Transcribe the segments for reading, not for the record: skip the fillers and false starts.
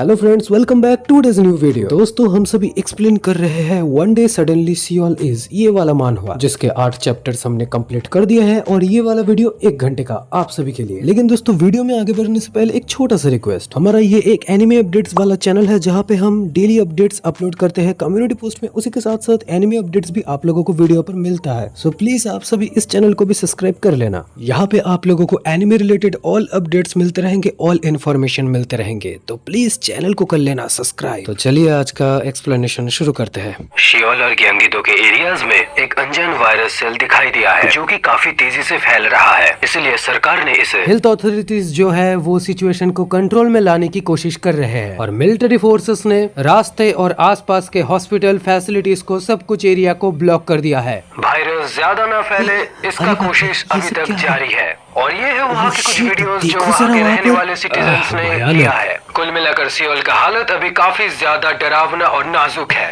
Hello friends, welcome back two days new video. दोस्तों, हम सभी एक्सप्लेन कर रहे हैं one day suddenly Seoul is, ये वाला मानहवा जिसके 8 चैप्टर्स हमने कंप्लीट कर दिए हैं और ये वाला वीडियो 1 घंटे का आप सभी के लिए। लेकिन दोस्तों, वीडियो में आगे बढ़ने से पहले एक छोटा सा रिक्वेस्ट। हमारा ये एक एनिमे अपडेट्स वाला चैनल है जहाँ पे हम डेली अपडेट्स अपलोड करते हैं कम्युनिटी पोस्ट में, उसी के साथ साथ एनिमे अपडेट्स भी आप लोगों को वीडियो पर मिलता है। सो प्लीज आप सभी इस चैनल को भी सब्सक्राइब कर लेना। यहाँ पे आप लोगों को एनिमे रिलेटेड ऑल अपडेट्स मिलते रहेंगे, ऑल इन्फॉर्मेशन मिलते रहेंगे, तो प्लीज चैनल को कर लेना सब्सक्राइब। तो चलिए आज का एक्सप्लेनेशन शुरू करते हैं। शियोल और ग्यांगिदो के एरियाज में एक अनजान वायरस सेल दिखाई दिया है जो कि काफी तेजी से फैल रहा है, इसलिए सरकार ने इसे हेल्थ अथॉरिटीज जो है वो सिचुएशन को कंट्रोल में लाने की कोशिश कर रहे हैं और मिलिट्री फोर्सेस ने रास्ते और आसपास के हॉस्पिटल फैसिलिटीज को सब कुछ एरिया को ब्लॉक कर दिया है। वायरस ज्यादा न फैले इसका कोशिश अभी तक जारी है और ये है वहाँ की कुछ वीडियोस जो वहाँ के रहने वाले सिटीजन्स ने लिया है। कुल मिलाकर सियोल का हालत अभी काफी ज्यादा डरावना और नाजुक है।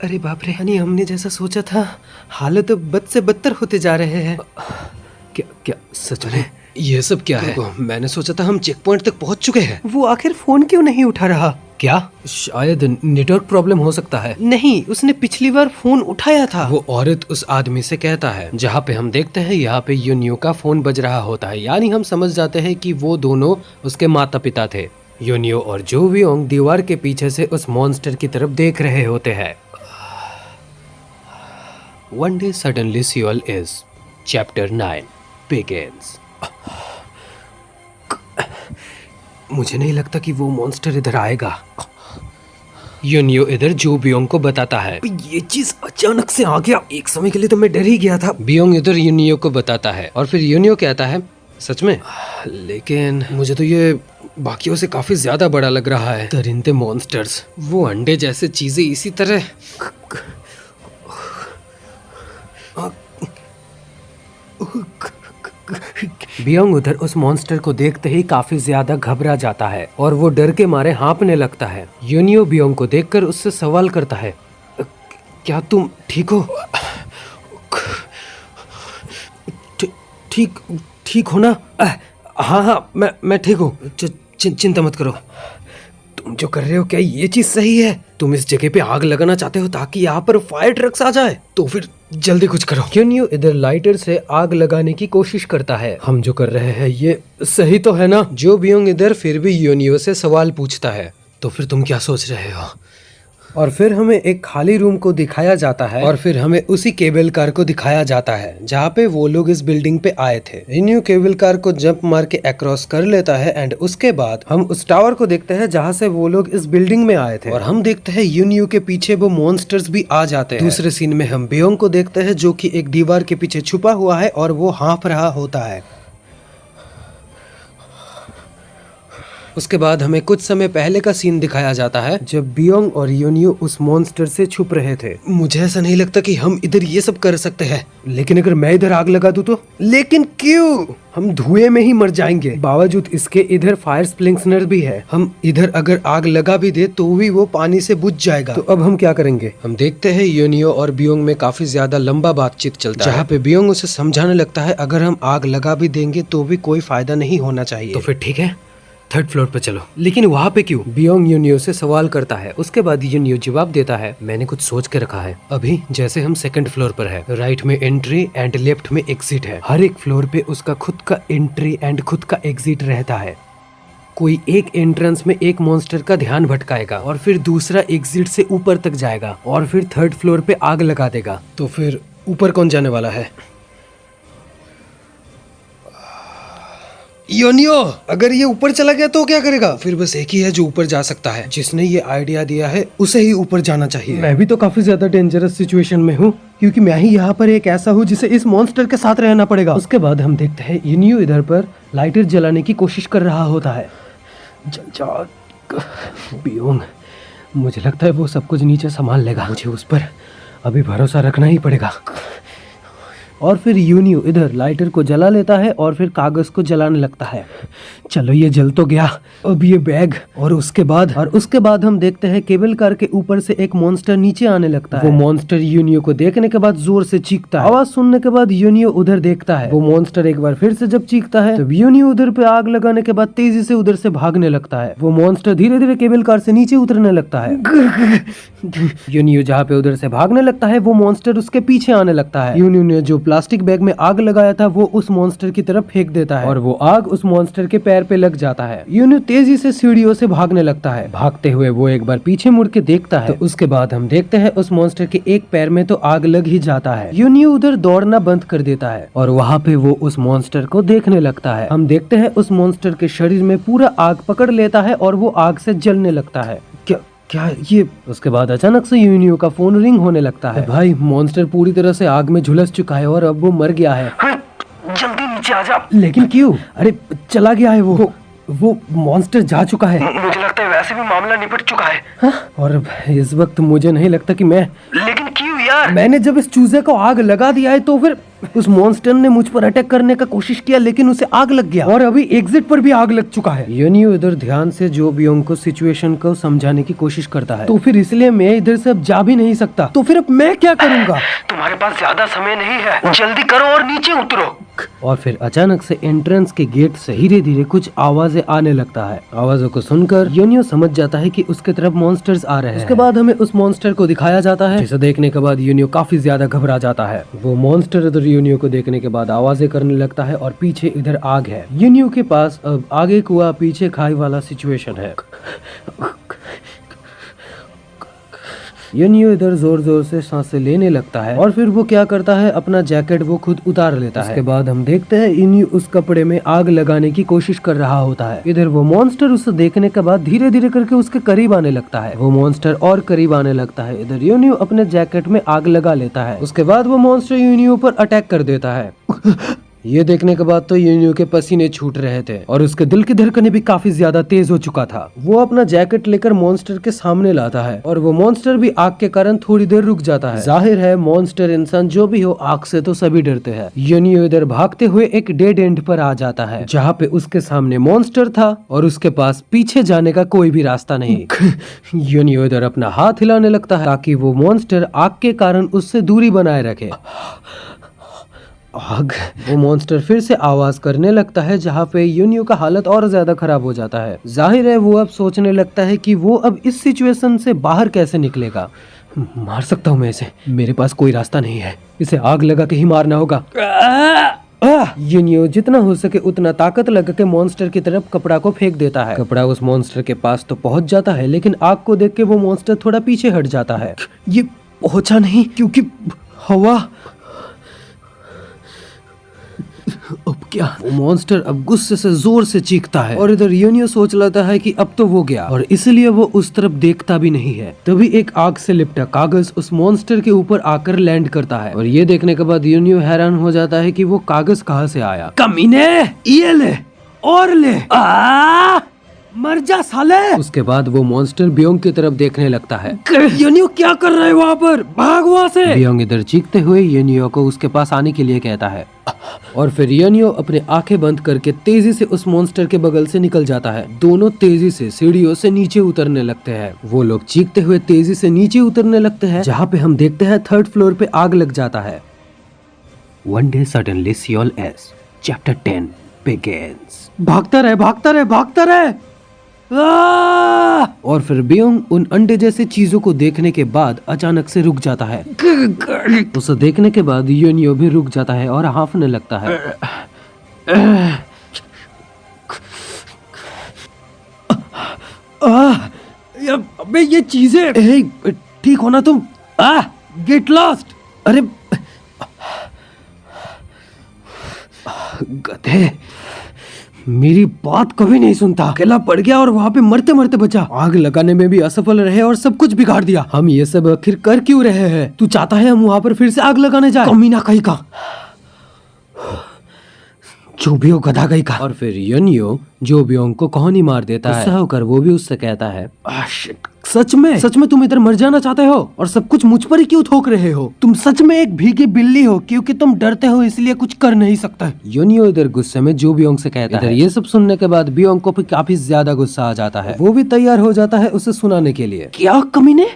अरे बाप रे, यानी हमने जैसा सोचा था हालत बद से बदतर होते जा रहे हैं। क्या क्या सच में ये सब क्या है? मैंने सोचा था हम चेक पॉइंट तक पहुंच चुके हैं। वो आखिर फोन क्यों नहीं उठा रहा? क्या शायद नेटवर्क प्रॉब्लम हो सकता है। नहीं, उसने पिछली बार फोन उठाया था। वो औरत उस आदमी से कहता है। जहाँ पे हम देखते हैं यहाँ पे यूनियो का फोन बज रहा होता है, यानी हम समझ जाते हैं कि वो दोनों उसके माता पिता थे। यूनियो और जो वियोंग दीवार के पीछे से उस मॉन्स्टर की तरफ देख रहे होते हैं। One day suddenly Seoul is chapter 9 begins। मुझे नहीं लगता कि वो मॉन्स्टर इधर आएगा। यूनियो इधर जो बियोंग को बताता है। ये चीज अचानक से आ गया, एक समय के लिए तो मैं डर ही गया था। बियोंग इधर यूनियो को बताता है और फिर यूनियो कहता है सच में, लेकिन मुझे तो ये बाकियों से काफी ज्यादा बड़ा लग रहा है। दरिंदे मॉन्स्टर्स, वो अंडे जैसे चीजें इसी तरह। बियोंग उधर उस मॉन्स्टर को देखते ही काफी ज्यादा घबरा जाता है और वो डर के मारे हाँफने लगता है। यूनियो बियोंग को देखकर उससे सवाल करता है, क्या तुम ठीक हो? ठीक हो ना? हाँ, मैं ठीक हूँ, चिंता मत करो। तुम जो कर रहे हो क्या ये चीज सही है? तुम इस जगह पे आग लगाना चाहते हो ताकि यहाँ पर फायर ट्रक्स आ जाए? तो फिर जल्दी कुछ करो। यूनियो इधर लाइटर से आग लगाने की कोशिश करता है। हम जो कर रहे हैं ये सही तो है ना? जो बियोंग इधर फिर भी यूनियो से सवाल पूछता है, तो फिर तुम क्या सोच रहे हो? और फिर हमें एक खाली रूम को दिखाया जाता है और फिर हमें उसी केबल कार को दिखाया जाता है जहाँ पे वो लोग इस बिल्डिंग पे आए थे। यूनियो केबल कार को जंप मार के अक्रॉस कर लेता है एंड उसके बाद हम उस टावर को देखते हैं जहाँ से वो लोग इस बिल्डिंग में आए थे और हम देखते हैं यूनियो के पीछे वो मॉन्स्टर्स भी आ जाते हैं। दूसरे सीन में हम बियोंग को देखते हैं जो कि एक दीवार के पीछे छुपा हुआ है और वो हाँफ रहा होता है। उसके बाद हमें कुछ समय पहले का सीन दिखाया जाता है जब बियोंग और यूनियो उस मॉन्स्टर से छुप रहे थे। मुझे ऐसा नहीं लगता कि हम इधर ये सब कर सकते हैं, लेकिन अगर मैं इधर आग लगा दूं तो? लेकिन क्यों? हम धुएं में ही मर जाएंगे। बावजूद इसके इधर फायर स्प्लिंक्सनर भी है, हम इधर अगर आग लगा भी दे तो भी वो पानी से बुझ जाएगा। तो अब हम क्या करेंगे? हम देखते हैं यूनियो और बियोंग में काफी ज्यादा लंबा बातचीत चलता है जहाँ पे बियोंग उसे समझाने लगता है अगर हम आग लगा भी देंगे तो भी कोई फायदा नहीं होना चाहिए। तो फिर ठीक है, 3rd फ्लोर पे चलो। लेकिन वहाँ पे क्यों? बियोंग यूनियो से सवाल करता है। उसके बाद यूनियो जवाब देता है, मैंने कुछ सोच के रखा है। अभी जैसे हम 2nd फ्लोर पर है, राइट में एंट्री एंड लेफ्ट में एग्जिट है। हर एक फ्लोर पे उसका खुद का एंट्री एंड खुद का एग्जिट रहता है। कोई एक एंट्रेंस में एक मॉन्स्टर का ध्यान भटकाएगा और फिर दूसरा एग्जिट से ऊपर तक जाएगा और फिर 3rd फ्लोर पे आग लगा देगा। तो फिर ऊपर कौन जाने वाला है? यूनियो, अगर ये ऊपर चला गया तो क्या करेगा? फिर बस एक ही है जो ऊपर जा सकता है। जिसने ये आइडिया दिया है उसे ही ऊपर जाना चाहिए। मैं भी तो काफी ज्यादा डेंजरस सिचुएशन में हूँ क्योंकि मैं ही यहाँ पर एक ऐसा हूँ जिसे इस मॉन्स्टर के साथ रहना पड़ेगा। उसके बाद हम देखते हैं यूनियो इधर पर लाइटर जलाने की कोशिश कर रहा होता है। जल जा बियोंग, मुझे लगता है वो सब कुछ नीचे संभाल लेगा। मुझे उस पर अभी भरोसा रखना ही पड़ेगा। और फिर यूनियो इधर लाइटर को जला लेता है और फिर कागज को जलाने लगता है। चलो ये जल तो गया, अब ये बैग। और उसके बाद हम देखते हैं केबल कार के ऊपर से एक मॉन्स्टर नीचे आने लगता है। वो मॉन्स्टर यूनियो को देखने के बाद जोर से चीखता है। आवाज सुनने के बाद यूनियो उधर देखता है। वो मॉन्स्टर एक बार फिर से जब चीखता है तब यूनियो उधर पे आग लगाने के बाद तेजी से उधर से भागने लगता है। वो मॉन्स्टर धीरे धीरे केबल कार से नीचे उतरने लगता है। यूनियो जहाँ पे उधर से भागने लगता है वो मॉन्स्टर उसके पीछे आने लगता है। यूनियो ने जो प्लास्टिक बैग में आग लगाया था वो उस मॉन्स्टर की तरफ फेंक देता है और वो आग उस मॉन्स्टर के पैर पे लग जाता है। यूनियो तेजी से सीढ़ियों से भागने लगता है। भागते हुए वो एक बार पीछे मुड़ के देखता है तो उसके बाद हम देखते हैं उस मॉन्स्टर के एक पैर में तो आग लग ही जाता है। यूनियो उधर दौड़ना बंद कर देता है और वहाँ पे वो उस मॉन्स्टर को देखने लगता है। हम देखते हैं उस मॉन्स्टर के शरीर में पूरा आग पकड़ लेता है और वो आग से जलने लगता है। क्या ये? उसके बाद अचानक से यूनियो का फोन रिंग होने लगता है। भाई मॉन्स्टर पूरी तरह से आग में झुलस चुका है और अब वो मर गया है। जल्दी नीचे आ जा। लेकिन क्यों? अरे चला गया है वो मॉन्स्टर जा चुका है। मुझे लगता है वैसे भी मामला निपट चुका है। हाँ? और इस वक्त मुझे नहीं लगता कि मैं। लेकिन क्यों यार? मैंने जब इस चूजे को आग लगा दिया है तो फिर उस मॉन्स्टर ने मुझ पर अटैक करने का कोशिश किया लेकिन उसे आग लग गया और अभी एग्जिट पर भी आग लग चुका है। यूनियो इधर ध्यान से जो बियोंग को सिचुएशन को समझाने की कोशिश करता है। तो फिर इसलिए मैं इधर से अब जा भी नहीं सकता। तो फिर अब मैं क्या करूँगा? तुम्हारे पास ज्यादा समय नहीं है, जल्दी करो और नीचे उतरो। और फिर अचानक से एंट्रेंस के गेट से धीरे धीरे कुछ आवाजें आने लगता है। आवाजों को सुनकर यूनियो समझ जाता है कि उसके तरफ मॉन्स्टर्स आ रहे हैं। उसके बाद हमें उस मॉन्स्टर को दिखाया जाता है जिसे देखने के बाद यूनियो काफी ज्यादा घबरा जाता है। वो मॉन्स्टर इधर यूनियो को देखने के बाद आवाजें करने लगता है और पीछे इधर आग है। यूनियो के पास अब आगे कुआं पीछे खाई वाला सिचुएशन है। यूनियो इधर जोर जोर से सांसें लेने लगता है और फिर वो क्या करता है, अपना जैकेट वो खुद उतार लेता है। उसके बाद हम देखते हैं यूनियो उस कपड़े में आग लगाने की कोशिश कर रहा होता है। इधर वो मॉन्स्टर उसे देखने के बाद धीरे धीरे करके उसके करीब आने लगता है। वो मॉन्स्टर और करीब आने लगता है। इधर यूनियो अपने जैकेट में आग लगा लेता है। उसके बाद वो मॉन्स्टर यूनियो पर अटैक कर देता है। ये देखने के बाद तो यूनियो के पसीने छूट रहे थे और उसके दिल की धड़कनें भी काफी ज्यादा तेज हो चुका था। वो अपना जैकेट लेकर मॉन्स्टर के सामने लाता है और वो मॉन्स्टर भी आग के कारण थोड़ी देर रुक जाता है। जाहिर है मॉन्स्टर इंसान जो भी हो, आग से तो सभी डरते हैं। यूनियो इधर भागते हुए एक डेड एंड पर आ जाता है जहाँ पे उसके सामने मॉन्स्टर था और उसके पास पीछे जाने का कोई भी रास्ता नहीं। यूनियो इधर अपना हाथ हिलाने लगता है ताकि वो मॉन्स्टर आग के कारण उससे दूरी बनाए रखे। आग। वो मॉन्स्टर फिर से आवाज करने लगता है जहाँ पे यूनियो का हालत और ज्यादा खराब हो जाता है। जाहिर है वो अब सोचने लगता है कि वो अब इस सिचुएशन से बाहर कैसे निकलेगा। मार सकता हूँ मैं इसे, मेरे पास कोई रास्ता नहीं है, इसे आग लगा के ही मारना होगा। यूनियो जितना हो सके उतना ताकत लगा के मॉन्स्टर की तरफ कपड़ा को फेंक देता है। कपड़ा उस मॉन्स्टर के पास तो पहुंच जाता है लेकिन आग को देख के वो मॉन्स्टर थोड़ा पीछे हट जाता है। ये पहुंचा नहीं क्योंकि हवा। अब क्या? वो मॉन्स्टर अब गुस्से से जोर से चीखता है और इधर यूनियो सोच लेता है कि अब तो वो गया और इसलिए वो उस तरफ देखता भी नहीं है। तभी एक आग से लिपटा कागज उस मॉन्स्टर के ऊपर आकर लैंड करता है और ये देखने के बाद यूनियो हैरान हो जाता है कि वो कागज कहाँ से आया। कमीने, ये ले और ले, मर जा साले। उसके बाद वो मॉन्स्टर बियोंग की तरफ देखने लगता है। यूनियो क्या कर रहा है वहाँ पर? भाग वहाँ से। बियोंग इधर चीखते हुए यूनियो को उसके पास आने के लिए कहता है और फिर यूनियो अपने आंखें बंद करके तेजी से उस मॉन्स्टर के बगल से निकल जाता है। दोनों तेजी से सीढ़ियों से नीचे उतरने लगते हैं। वो लोग चीखते हुए तेजी से नीचे उतरने लगते हैं जहाँ पे हम देखते हैं 3rd फ्लोर पे आग लग जाता है। One day suddenly Seoul S. Chapter 10 begins. भागता रहे, भागता रहे, भागता रहे। और फिर बियोंग उन अंडे जैसे चीजों को देखने के बाद अचानक से रुक जाता है। उसे देखने के बाद यूनियो भी रुक जाता है और हांफने लगता है। अबे ये चीजें, ठीक हो ना तुम? Get lost. अरे गधे, मेरी बात कभी नहीं सुनता। अकेला पड़ गया और वहाँ पे मरते मरते बचा। आग लगाने में भी असफल रहे और सब कुछ बिगाड़ दिया। हम ये सब आखिर कर क्यों रहे हैं? तू चाहता है हम वहाँ पर फिर से आग लगाने जाए? कमीना कहीं का। जो भी हो गधा गई का। और फिर योनियो जो बियोंग को कहानी मार देता है, गुस्सा होकर वो भी उससे कहता है सच में तुम इधर मर जाना चाहते हो और सब कुछ मुझ पर ही क्यों थोक रहे हो? तुम सच में एक भीगी बिल्ली हो क्योंकि तुम डरते हो इसलिए कुछ कर नहीं सकता। योनियो इधर गुस्से में जो बियोंग से कहता है। ये सब सुनने के बाद बियोंग को भी काफी ज्यादा गुस्सा आ जाता है। वो भी तैयार हो जाता है उसे सुनाने के लिए। क्या कमीने,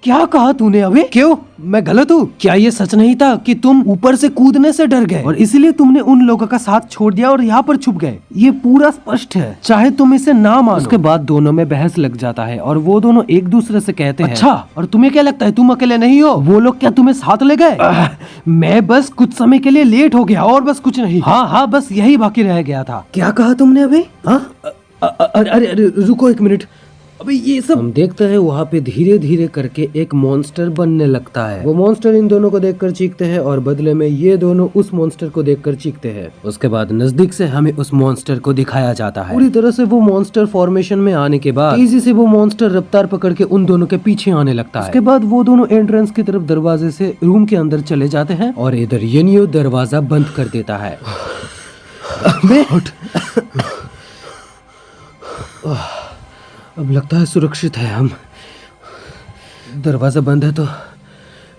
क्या कहा तूने अबे? क्यों, मैं गलत हूँ? क्या ये सच नहीं था कि तुम ऊपर से कूदने से डर गए और इसलिए तुमने उन लोगों का साथ छोड़ दिया और यहाँ पर छुप गए? ये पूरा स्पष्ट है, चाहे तुम इसे ना मानो। उसके बाद दोनों में बहस लग जाता है और वो दोनों एक दूसरे से कहते हैं अच्छा, और तुम्हें क्या लगता है तुम अकेले नहीं हो? वो लोग क्या तुम्हें साथ ले गए? मैं बस कुछ समय के लिए लेट हो गया और बस कुछ नहीं। हाँ, बस यही बाकी रह गया था। क्या कहा तुमने अभी? अरे रुको एक मिनट, अबे ये सब। हम देखते हैं वहाँ पे धीरे धीरे करके एक मॉन्स्टर बनने लगता है। वो मॉन्स्टर इन दोनों को देखकर चीखते हैं और बदले में ये दोनों उस मॉन्स्टर को देखकर चीखते हैं। उसके बाद नजदीक से हमें उस मॉन्स्टर को दिखाया जाता है। पूरी तरह से वो मॉन्स्टर फॉर्मेशन में आने के बाद तेजी से वो मॉन्स्टर रफ्तार पकड़ के उन दोनों के पीछे आने लगता है। उसके बाद वो दोनों एंट्रेंस की तरफ दरवाजे से रूम के अंदर चले जाते हैं और इधर योनियो दरवाजा बंद कर देता है। अब लगता है सुरक्षित है हम। दरवाज़ा बंद है तो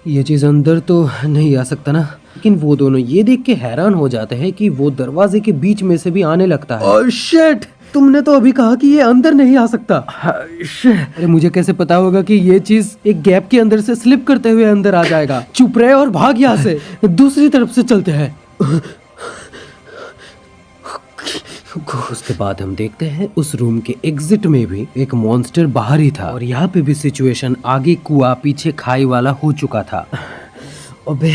ये चीज़ अंदर तो नहीं आ सकता ना। लेकिन वो दोनों ये देख के हैरान हो जाते हैं कि वो दरवाजे के बीच में से भी आने लगता है। ओह शिट, तुमने तो अभी कहा कि ये अंदर नहीं आ सकता। अरे मुझे कैसे पता होगा कि ये चीज़ एक गैप के अंदर से स्लिप करते हुए अंदर आ जाएगा। चुप रहे और भाग यहाँ से, दूसरी तरफ से चलते हैं। उसके बाद हम देखते हैं उस रूम के एग्जिट में भी एक मॉन्स्टर बाहर ही था और यहाँ पे भी सिचुएशन आगे कुआं पीछे खाई वाला हो चुका था। अबे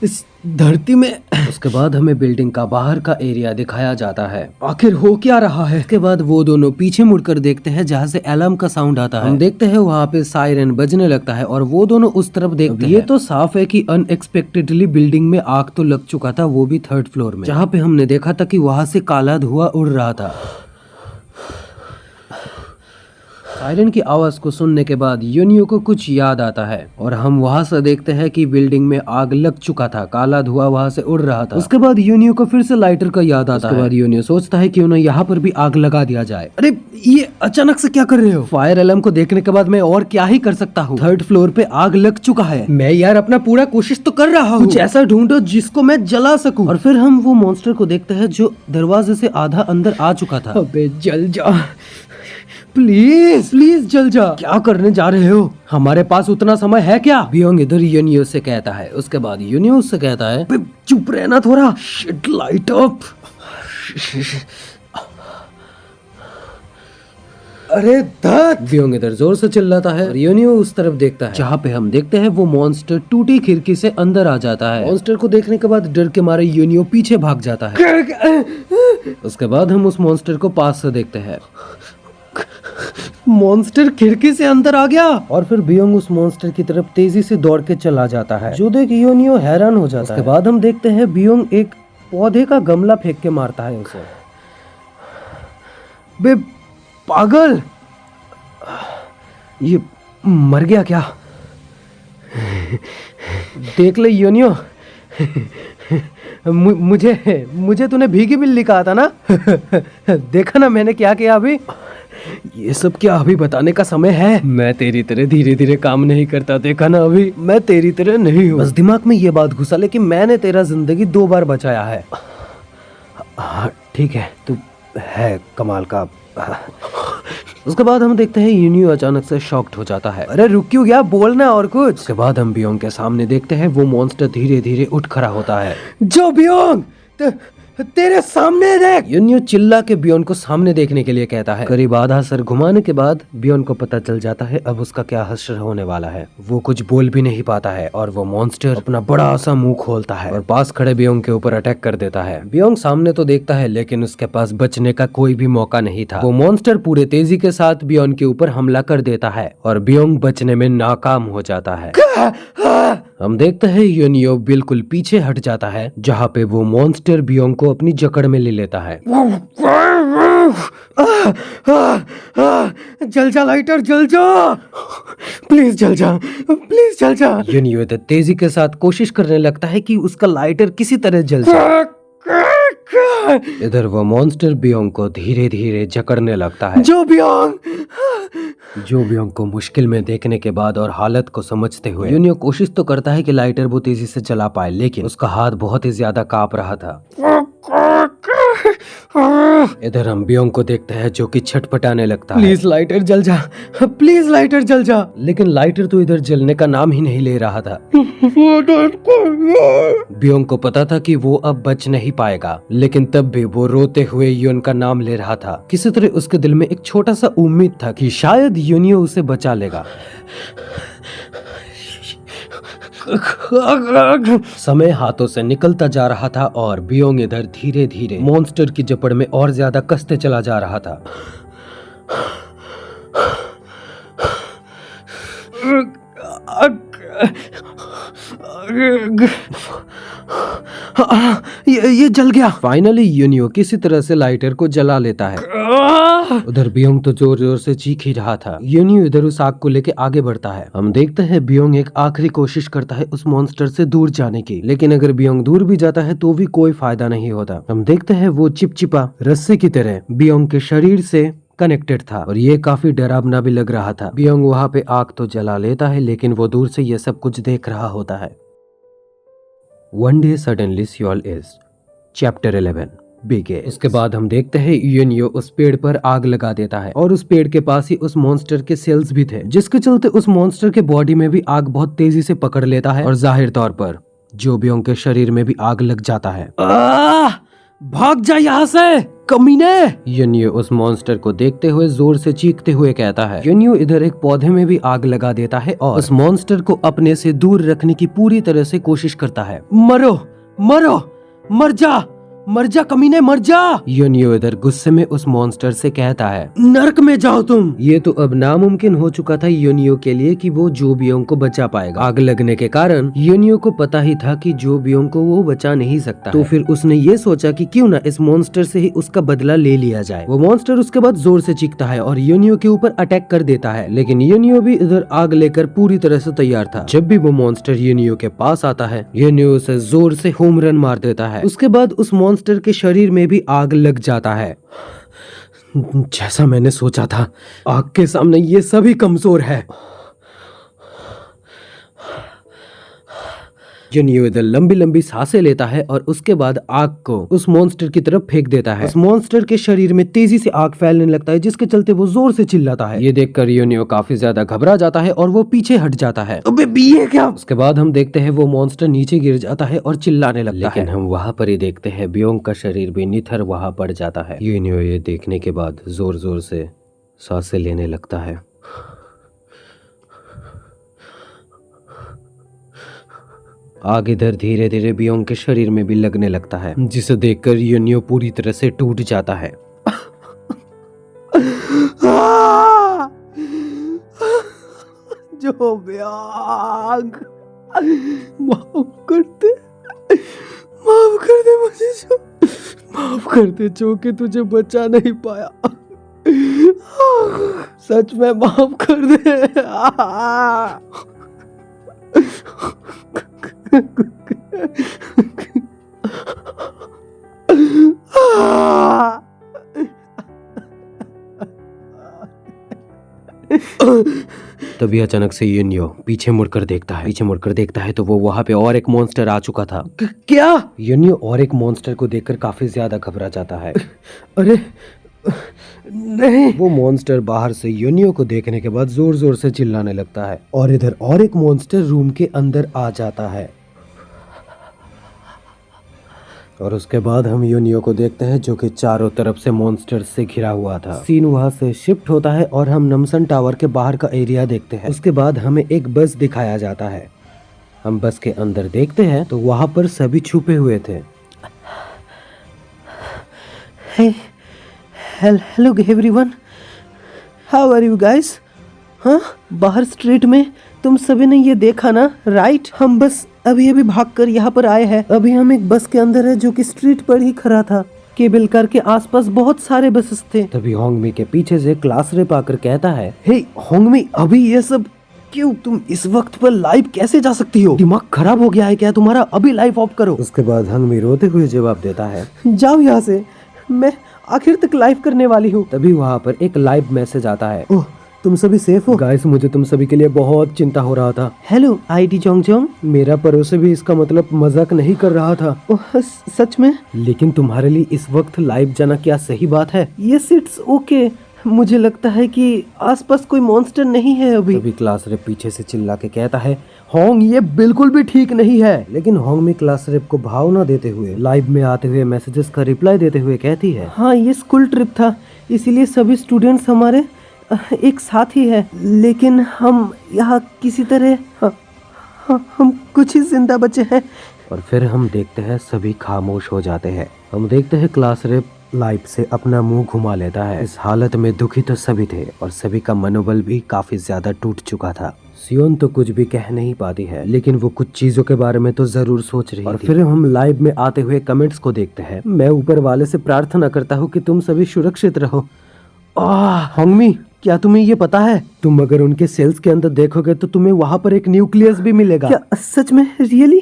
इस धरती में। उसके बाद हमें बिल्डिंग का बाहर का एरिया दिखाया जाता है। आखिर हो क्या रहा है? उसके बाद वो दोनों पीछे मुड़कर देखते हैं जहाँ से अलार्म का साउंड आता है। हम देखते हैं वहाँ पे सायरन बजने लगता है और वो दोनों उस तरफ देखते हैं। ये तो साफ है कि अनएक्सपेक्टेडली बिल्डिंग में आग तो लग चुका था, वो भी 3rd फ्लोर में, जहाँ पे हमने देखा था कि वहाँ से काला धुआं उड़ रहा था। सायरन की आवाज को सुनने के बाद योनियो को कुछ याद आता है और हम वहाँ से देखते हैं कि बिल्डिंग में आग लग चुका था, काला धुआं वहाँ से उड़ रहा था। उसके बाद योनियो को फिर से लाइटर का याद आता है। उसके बाद योनियो सोचता है क्यों ना यहाँ पर भी आग लगा दिया जाए। अरे ये अचानक से क्या कर रहे हो? फायर अलार्म को देखने के बाद मैं और क्या ही कर सकता हूँ। 3rd फ्लोर पे आग लग चुका है। मैं यार अपना पूरा कोशिश तो कर रहा हूँ, कुछ ऐसा ढूंढो जिसको मैं जला सकूं। और फिर हम वो मॉन्स्टर को देखते हैं जो दरवाजे से आधा अंदर आ चुका था। अबे जल जा, प्लीज जल जा। क्या करने जा रहे हो? हमारे पास उतना समय है क्या? बियोंग इधर योनियो से कहता है। उसके बाद योनियो उससे कहता है चुप रहना थोड़ा। Shit, light up. अरे धत। बियोंग इधर जोर से चिल्लाता है और योनियो उस तरफ देखता है जहाँ पे हम देखते हैं वो मॉन्स्टर टूटी खिड़की से अंदर आ जाता है। मॉन्स्टर को देखने के बाद डर के मारे योनियो पीछे भाग जाता है। उसके बाद हम उस मॉन्स्टर को पास से देखते हैं। मॉन्स्टर खिड़की से अंदर आ गया और फिर बियोंग उस मॉन्स्टर की तरफ तेजी से दौड़ के चला जाता है, जो देख योनियो हैरान हो जाता है। उसके बाद हम देखते हैं बियोंग एक पौधे का गमला फेंक के मारता है उसे। बे पागल, ये मर गया क्या? देख ले योनियो, मुझे तूने भीगी बिल्ली कहा था ना। देखा ना मैंने क्या किया अभी? ये सब क्या अभी बताने का समय है? मैं तेरी तरह धीरे धीरे काम नहीं करता, देखा ना अभी? मैं तेरी तरह नहीं हूँ। बस दिमाग में ये बात घुसा ले कि मैंने तेरा जिंदगी 2 बार बचाया है। हाँ ठीक है, तू है कमाल का। उसके बाद हम देखते हैं योनियो अचानक से शॉक्ड हो जाता है। अरे रुक क्यों गया, बोलना और कुछ। उसके बाद हम बियोंग के सामने देखते हैं वो मॉन्स्टर धीरे धीरे उठ खड़ा होता है। जो बियोंग तेरे सामने देख। योनियो चिल्ला के बियोन को सामने देखने के लिए कहता है। करीब आधा सर घुमाने के बाद बियोन को पता चल जाता है अब उसका क्या हश्र होने वाला है। वो कुछ बोल भी नहीं पाता है और वो मॉन्स्टर अपना बड़ा सा मुंह खोलता है और पास खड़े बियोंग के ऊपर अटैक कर देता है। बियोंग सामने तो देखता है लेकिन उसके पास बचने का कोई भी मौका नहीं था। वो मॉन्स्टर पूरे तेजी के साथ बियोन के ऊपर हमला कर देता है और बियोंग बचने में नाकाम हो जाता है। हम देखते हैं योनियो बिल्कुल पीछे हट जाता है जहाँ पे वो मॉन्स्टर बियोंग को अपनी जकड़ में ले लेता है। जल जा लाइटर, जल जा, प्लीज जल जा, प्लीज जल जा। योनियो तेजी के साथ कोशिश करने लगता है कि उसका लाइटर किसी तरह जल जाए। इधर वो मॉन्स्टर बियोंग को धीरे धीरे जकड़ने लगता है। जो बियोंग को मुश्किल में देखने के बाद और हालत को समझते हुए यूनियो कोशिश तो करता है कि लाइटर वो तेजी से चला पाए, लेकिन उसका हाथ बहुत ही ज्यादा कांप रहा था। इधर हम बियोंग को देखते हैं जो कि छटपटाने लगता है। प्लीज लाइटर जल जा, प्लीज लाइटर जल जा। लेकिन लाइटर तो इधर जलने का नाम ही नहीं ले रहा था। बियोंग को पता था कि वो अब बच नहीं पाएगा, लेकिन तब भी वो रोते हुए यून का नाम ले रहा था। किसी तरह उसके दिल में एक छोटा सा उम्मीद था कि शायद यूनियो उसे बचा लेगा। समय हाथों से निकलता जा रहा था और बियोंग इधर धीरे धीरे मॉन्स्टर की जपड़ में और ज्यादा कसते चला जा रहा था। ये जल गया। फाइनली यूनियो किसी तरह से लाइटर को जला लेता है। उधर बियोंग तो जोर जोर से चीख ही रहा था। यूनियो इधर उस आग को लेके आगे बढ़ता है। हम देखते हैं बियोंग एक आखिरी कोशिश करता है उस मॉन्स्टर से दूर जाने की, लेकिन अगर बियोंग दूर भी जाता है तो भी कोई फायदा नहीं होता। हम देखते हैं वो चिपचिपा रस्से की तरह बियोंग के शरीर से कनेक्टेड था और ये काफी डरावना भी लग रहा था। बियोंग वहाँ पे आग तो जला लेता है, लेकिन वो दूर से ये सब कुछ देख रहा होता है। One day suddenly Seoul is Chapter 11 begins। उसके बाद हम देखते हैं यूनियो उस पेड़ पर आग लगा देता है और उस पेड़ के पास ही उस मॉन्स्टर के सेल्स भी थे, जिसके चलते उस मॉन्स्टर के बॉडी में भी आग बहुत तेजी से पकड़ लेता है और जाहिर तौर पर जो बियोंग के शरीर में भी आग लग जाता है। भाग जा यहाँ से कमीने! यूनियो उस मॉन्स्टर को देखते हुए जोर से चीखते हुए कहता है। यूनियो इधर एक पौधे में भी आग लगा देता है और उस मॉन्स्टर को अपने से दूर रखने की पूरी तरह से कोशिश करता है। मरो मरो, मर जा कमीने, मर जा! यूनियो इधर गुस्से में उस मॉन्स्टर से कहता है, नर्क में जाओ तुम। ये तो अब नामुमकिन हो चुका था यूनियो के लिए कि वो जो बियोंग को बचा पाएगा। आग लगने के कारण यूनियो को पता ही था कि जो बियोंग को वो बचा नहीं सकता, तो फिर उसने ये सोचा कि क्यों ना इस मॉन्स्टर से ही उसका बदला ले लिया जाए। वो मॉन्स्टर उसके बाद जोर से चीखता है और यूनियो के ऊपर अटैक कर देता है, लेकिन यूनियो भी इधर आग लेकर पूरी तरह से तैयार था। जब भी वो मॉन्स्टर यूनियो के पास आता है, यूनियो उसे जोर से होम रन मार देता है। उसके बाद उस मॉन्स्टर के शरीर में भी आग लग जाता है। जैसा मैंने सोचा था, आग के सामने ये सभी कमजोर है। यूनियो इधर लंबी लंबी सांसें लेता है और उसके बाद आग को उस मॉन्स्टर की तरफ फेंक देता है। उस मॉन्स्टर के शरीर में तेजी से आग फैलने लगता है, जिसके चलते वो जोर से चिल्लाता है। ये देखकर यूनियो काफी ज्यादा घबरा जाता है और वो पीछे हट जाता है। अबे ये क्या? उसके बाद हम देखते हैं वो मॉन्स्टर नीचे गिर जाता है और चिल्लाने लगता है। लेकिन हम वहाँ पर ही देखते हैं बियोंग का शरीर भी निथर वहाँ पड़ जाता है। यूनियो ये देखने के बाद जोर जोर से सांसें लेने लगता है। आग इधर धीरे धीरे बियोंग के शरीर में भी लगने लगता है, जिसे देखकर यूनियो पूरी तरह से टूट जाता है। जो बियोंग, माफ कर दे मुझे, माफ कर दे जो कि तुझे बचा नहीं पाया। सच में माफ कर दे। तभी अचानक से यूनियो पीछे मुड़कर देखता है। तो वो वहाँ पे और एक मॉन्स्टर आ चुका था। क्या? यूनियो और एक मॉन्स्टर को देखकर काफी ज्यादा घबरा जाता है। अरे नहीं! वो मॉन्स्टर बाहर से यूनियो को देखने के बाद जोर जोर से चिल्लाने लगता है और इधर और एक मॉन्स्टर रूम के अंदर आ जाता है। और उसके बाद हम यूनियो को देखते हैं जो कि चारों तरफ से मॉन्स्टर से घिरा हुआ था। सीन वहाँ से शिफ्ट होता है और हम नमसन टावर के बाहर का एरिया देखते हैं। उसके बाद हमें एक बस दिखाया जाता है। हम बस के अंदर देखते हैं तो वहाँ पर सभी छुपे हुए थे। Hello everyone, how are you guys? हाँ, बाहर स्ट्रीट में तुम सभी ने ये देखा ना, राइट? हम बस अभी भागकर यहाँ पर आए हैं। अभी हम एक बस के अंदर है जो कि स्ट्रीट पर ही खड़ा था। केबल कार के आसपास बहुत सारे बसेस थे। तभी होंगमी के पीछे से क्लास रेप आकर कहता है, हे होंगमी, अभी ये सब क्यों तुम इस वक्त पर लाइव कैसे जा सकती हो? दिमाग खराब हो गया है क्या तुम्हारा? अभी लाइव ऑफ करो। उसके बाद हंगमी रोते हुए जवाब देता है, जाओ यहाँ से, मैं आखिर तक लाइव करने वाली हूँ। तभी वहाँ पर एक लाइव मैसेज आता है, ओह तुम सभी सेफ हो? गाइस मुझे तुम सभी के लिए बहुत चिंता हो रहा था। हेलो आईडी जोंग जोंग, मेरा पड़ोसी भी इसका मतलब मजाक नहीं कर रहा था। ओह सच में? लेकिन तुम्हारे लिए इस वक्त लाइव जाना क्या सही बात है? यस इट्स ओके, मुझे लगता है कि आसपास कोई मॉन्स्टर नहीं है अभी। तभी क्लास रेप पीछे से चिल्ला के कहता है, होंग ये बिल्कुल भी ठीक नहीं है। लेकिन होंग में क्लास रेप को भाव न देते हुए लाइव में आते हुए मैसेजेस का रिप्लाई देते हुए कहती है, हाँ ये स्कूल ट्रिप था, इसीलिए सभी स्टूडेंट्स हमारे एक साथ ही है, लेकिन हम यहाँ किसी तरह हम कुछ ही जिंदा बचे हैं। और फिर हम देखते हैं सभी खामोश हो जाते हैं। हम देखते हैं क्लास रेप लाइव से अपना मुंह घुमा लेता है। इस हालत में दुखी तो सभी थे और सभी का मनोबल भी काफी ज्यादा टूट चुका था। सियोन तो कुछ भी कह नहीं पाती है, लेकिन वो कुछ चीजों के बारे में तो जरूर सोच रही थी। और फिर हम लाइव में आते हुए कमेंट्स को देखते हैं। मैं ऊपर वाले से प्रार्थना करता हूँ कि तुम सभी सुरक्षित रहो। हंगमी क्या तुम्हें ये पता है, तुम अगर उनके सेल्स के अंदर देखोगे तो तुम्हें वहाँ पर एक न्यूक्लियस भी मिलेगा। क्या सच में? रियली?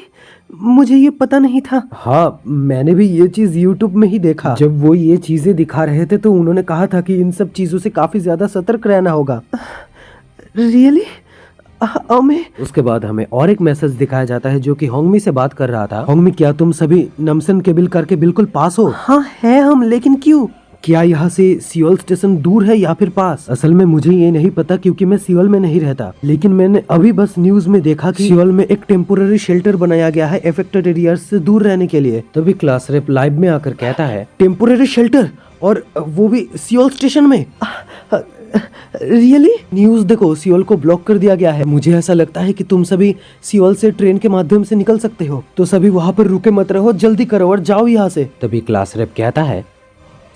मुझे ये पता नहीं था। हाँ मैंने भी ये चीज YouTube में ही देखा। जब वो ये चीजें दिखा रहे थे तो उन्होंने कहा था कि इन सब चीजों से काफी ज्यादा सतर्क रहना होगा। रियली? उसके बाद हमें और एक मैसेज दिखाया जाता है जो कि होंगमी से बात कर रहा था। होंगमी क्या तुम सभी नमसन केबिल करके बिल्कुल पास हो? हाँ है हम, लेकिन क्यों? क्या यहाँ से सियोल स्टेशन दूर है या फिर पास? असल में मुझे ये नहीं पता क्योंकि मैं सियोल में नहीं रहता, लेकिन मैंने अभी बस न्यूज में देखा कि सियोल में एक टेम्पोररी शेल्टर बनाया गया है एफेक्टेड एरियाज से दूर रहने के लिए। तभी क्लास रेप लाइव में आकर कहता है, टेम्पोररी शेल्टर, और वो भी सियोल स्टेशन में? रियली? न्यूज देखो, सियोल को ब्लॉक कर दिया गया है। मुझे ऐसा लगता है कि तुम सभी सियोल से ट्रेन के माध्यम से निकल सकते हो, तो सभी वहाँ पर रुके मत रहो, जल्दी करो और जाओ यहाँ से। तभी क्लास रेप कहता है,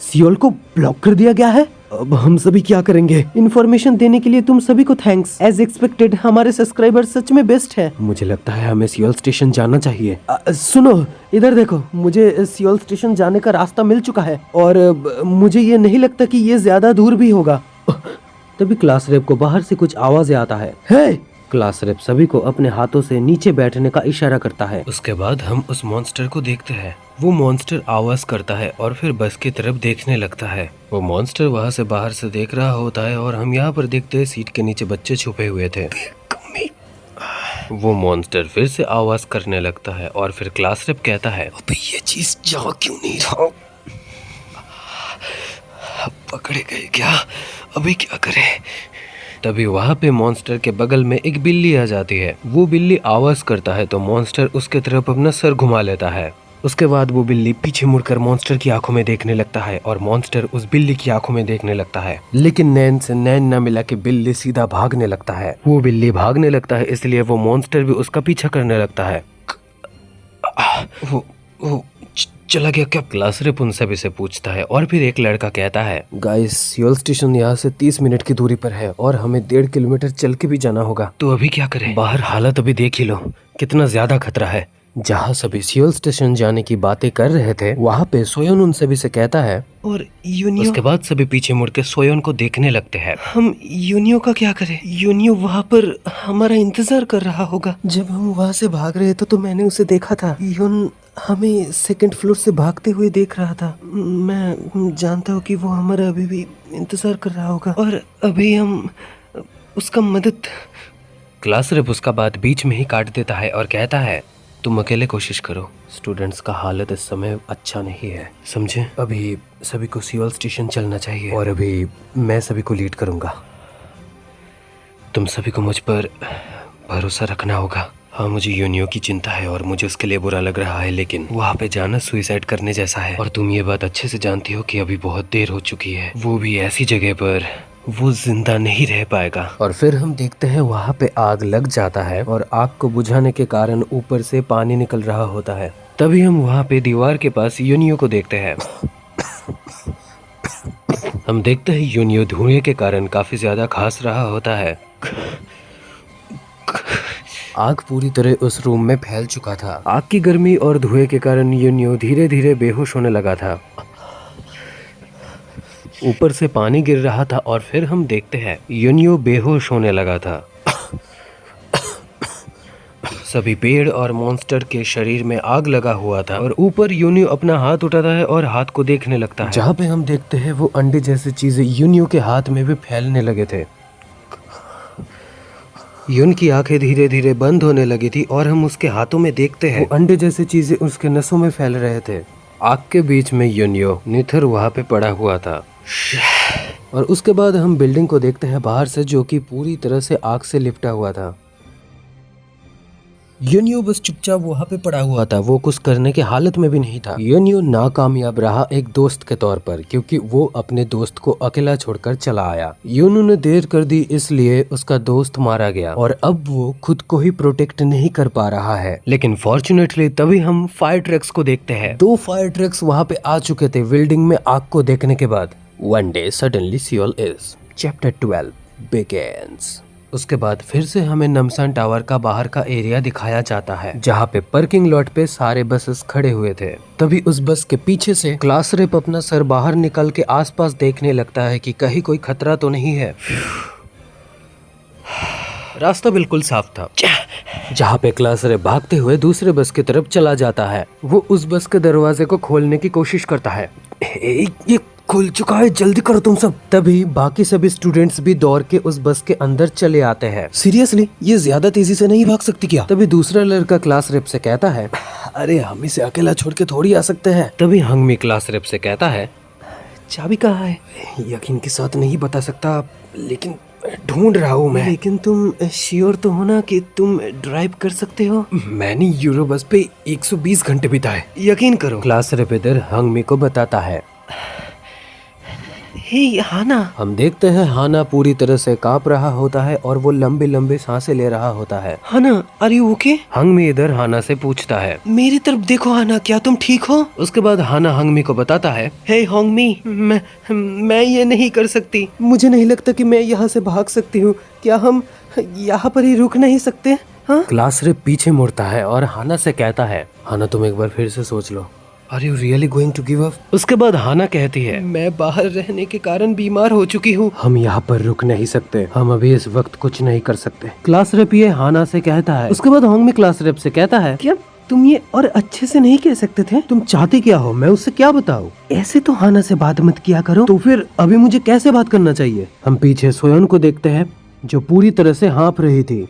सियोल को ब्लॉक कर दिया गया है, अब हम सभी क्या करेंगे? इन्फॉर्मेशन देने के लिए तुम सभी को थैंक्स। एज एक्सपेक्टेड हमारे सब्सक्राइबर सच में बेस्ट है। मुझे लगता है हमें सियोल स्टेशन जाना चाहिए। सुनो इधर देखो, मुझे सियोल स्टेशन जाने का रास्ता मिल चुका है और मुझे ये नहीं लगता कि ये ज्यादा दूर भी होगा। तभी क्लास रेप को बाहर से कुछ आवाजें आता है। हे! क्लास रेप सभी को अपने हाथों से नीचे बैठने का इशारा करता है। उसके बाद हम उस मॉन्स्टर को देखते हैं। वो मॉन्स्टर आवाज करता है और फिर बस की तरफ देखने लगता है। वो मॉन्स्टर वहाँ से बाहर से देख रहा होता है और हम यहाँ पर देखते हैं सीट के नीचे बच्चे छुपे हुए थे। वो मॉन्स्टर फिर से आवाज करने लगता है और फिर क्लास रेप कहता है, अबे ये चीज जा क्यों नहीं रहा? पकड़े गए क्या? अभी क्या करें? तभी वहाँ पे मॉन्स्टर के बगल में एक बिल्ली आ जाती है। वो बिल्ली आवाज करता है तो मॉन्स्टर उसके तरफ अपना सर घुमा लेता है। उसके बाद वो बिल्ली पीछे मुड़कर मॉन्स्टर की आंखों में देखने लगता है और मॉन्स्टर उस बिल्ली की आंखों में देखने लगता है, लेकिन नैन से नैन न मिला के बिल्ली सीधा भागने लगता है। वो बिल्ली भागने लगता है इसलिए वो मॉन्स्टर भी उसका पीछा करने लगता है। वो चला गया क्या? क्लास रेप उन सभी से पूछता है और फिर एक लड़का कहता है, गाइस सियोल स्टेशन यहाँ से 30 मिनट की दूरी पर है और हमें 1.5 किलोमीटर चल के भी जाना होगा, तो अभी क्या करें? बाहर हालत अभी देख ही लो, कितना ज्यादा खतरा है। जहाँ सभी सियोल स्टेशन जाने की बातें कर रहे थे वहाँ पे सोयोन उन सभी से कहता है, और यूनियो? उसके बाद सभी पीछे मुड़ के सोयोन को देखने लगते हैं। हम यूनियो का क्या करें? यूनियो वहाँ पर हमारा इंतजार कर रहा होगा। जब हम वहाँ से भाग रहे थे तो मैंने उसे देखा था, यून हमें सेकंड फ्लोर से भागते हुए देख रहा था। मैं जानता हूँ कि वो हमारा अभी भी इंतजार कर रहा होगा और अभी हम उसका मदद। क्लास रेप उसका बात बीच में ही काट देता है और कहता है, तुम अकेले कोशिश करो, स्टूडेंट्स का हालत इस समय अच्छा नहीं है, समझे? अभी सभी को सियोल स्टेशन चलना चाहिए और अभी मैं सभी को लीड करूंगा। तुम सभी को मुझ पर भरोसा रखना होगा। हाँ मुझे यूनियो की चिंता है और मुझे उसके लिए बुरा लग रहा है, लेकिन वहाँ पे जाना सुइसाइड करने जैसा है और तुम ये बात अच्छे से जानती हो कि अभी बहुत देर हो चुकी है, वो भी ऐसी जगह पर वो जिंदा नहीं रह पाएगा। और फिर हम देखते हैं वहाँ पे आग लग जाता है और आग को बुझाने के कारण ऊपर से पानी निकल रहा होता है। तभी हम वहाँ पे दीवार के पास यूनियो को देखते हैं। हम देखते हैं यूनियो धुएं के कारण काफी ज्यादा खांस रहा होता है। आग पूरी तरह उस रूम में फैल चुका था। आग की गर्मी और धुएं के कारण यूनियो धीरे धीरे बेहोश होने लगा था। ऊपर से पानी गिर रहा था और फिर हम देखते हैं यूनियो बेहोश होने लगा था। सभी पेड़ और मॉन्स्टर के शरीर में आग लगा हुआ था और ऊपर यूनियो अपना हाथ उठाता है और हाथ को देखने लगता है, जहाँ पे हम देखते हैं वो अंडे जैसी चीजें यूनियो के हाथ में भी फैलने लगे थे। यून की आंखें धीरे धीरे बंद होने लगी थी और हम उसके हाथों में देखते हैं वो अंडे जैसी चीजें उसके नसों में फैल रहे थे। आग के बीच में यूनियो निथर वहाँ पे पड़ा हुआ था और उसके बाद हम बिल्डिंग को देखते हैं बाहर से, जो कि पूरी तरह से आग से लिपटा हुआ था। यूनियो बस चुपचाप वहाँ पे पड़ा हुआ था, वो कुछ करने की हालत में भी नहीं था। यूनियो नाकामयाब रहा एक दोस्त के तौर पर, क्योंकि वो अपने दोस्त को अकेला छोड़कर चला आया। यूनियो ने देर कर दी, इसलिए उसका दोस्त मारा गया और अब वो खुद को ही प्रोटेक्ट नहीं कर पा रहा है। लेकिन फॉर्चुनेटली तभी हम फायर ट्रक्स को देखते हैं। 2 फायर ट्रक्स वहाँ पे आ चुके थे बिल्डिंग में आग को देखने के बाद। One day suddenly Seoul is Chapter 12 begins। उसके बाद फिर से हमें नमसान टावर का बाहर का एरिया दिखाया जाता है, जहाँ पे पार्किंग लॉट पे सारे बसेस खड़े हुए थे। तभी उस बस के पीछे से क्लास रेप अपना सर बाहर निकल के आसपास देखने लगता है कि कहीं कोई खतरा तो नहीं है। रास्ता बिल्कुल साफ था, जहाँ पे क्लास रेप भागते हुए दूसरे बस की तरफ चला जाता है। वो उस बस के दरवाजे को खोलने की कोशिश करता है। ये खुल चुका है, जल्दी करो तुम सब। तभी बाकी सभी स्टूडेंट्स भी दौड़ के उस बस के अंदर चले आते हैं। सीरियसली ये ज्यादा तेजी से नहीं भाग सकती क्या? तभी दूसरा लड़का क्लास रेप से कहता है, अरे हम इसे अकेला छोड़ के थोड़ी आ सकते हैं। तभी हंगमी क्लास रेप से कहता है, चाबी कहाँ है? यकीन के साथ नहीं बता सकता, लेकिन ढूंढ रहा हूँ मैं। लेकिन तुम श्योर तो हो ना कि तुम ड्राइव कर सकते हो? मैंने यूरो बस पे 120 घंटे बिताए, यकीन करो। क्लास रेप इधर हंगमी को बताता है। हे हाना। हम देखते हैं हाना पूरी तरह से कांप रहा होता है और वो लंबे लंबे सांसें ले रहा होता है। हाना, आर यू ओके? हंगमी इधर हाना से पूछता है। मेरी तरफ देखो हाना, क्या तुम ठीक हो? उसके बाद हाना हंगमी को बताता है, हे हंगमी, मैं ये नहीं कर सकती। मुझे नहीं लगता कि मैं यहाँ से भाग सकती हूँ। क्या हम यहाँ पर ही रुक नहीं सकते? हाँ? क्लास रेप पीछे मुड़ता है और हाना से कहता है, हाना तुम एक बार फिर से सोच लो। Are you really going to give up? उसके बाद हाना कहती है, मैं बाहर रहने के कारण बीमार हो चुकी हूँ। हम यहाँ पर रुक नहीं सकते, हम अभी इस वक्त कुछ नहीं कर सकते। क्लास रेप ये हाना से कहता है। उसके बाद हंगमी क्लास रेप से कहता है, क्या तुम ये और अच्छे से नहीं कह सकते थे? तुम चाहते क्या हो, मैं उससे क्या बताऊँ? ऐसे तो हाना से बात मत किया करो। तो फिर अभी मुझे कैसे बात करना चाहिए? हम पीछे सोयन को देखते हैं, जो पूरी तरह से हाँफ रही थी।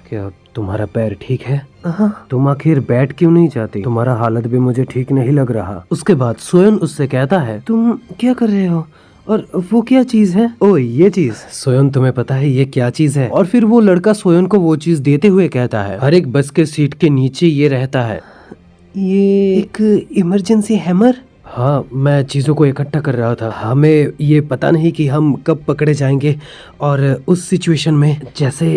क्या तुम्हारा पैर ठीक है? तुम आखिर बैठ क्यों नहीं जाती? तुम्हारा हालत भी मुझे ठीक नहीं लग रहा। उसके बाद सोयन उससे कहता है, तुम क्या कर रहे हो और वो क्या चीज है? ओ ये चीज। सोयन तुम्हें पता है ये क्या चीज है? और फिर वो लड़का सोयन को वो चीज देते हुए कहता है, हर एक बस के सीट के नीचे ये रहता है। ये एक इमरजेंसी हैमर? हाँ, मैं चीज़ों को इकट्ठा कर रहा था। हमें ये पता नहीं कि हम कब पकड़े जाएंगे, और उस सिचुएशन में जैसे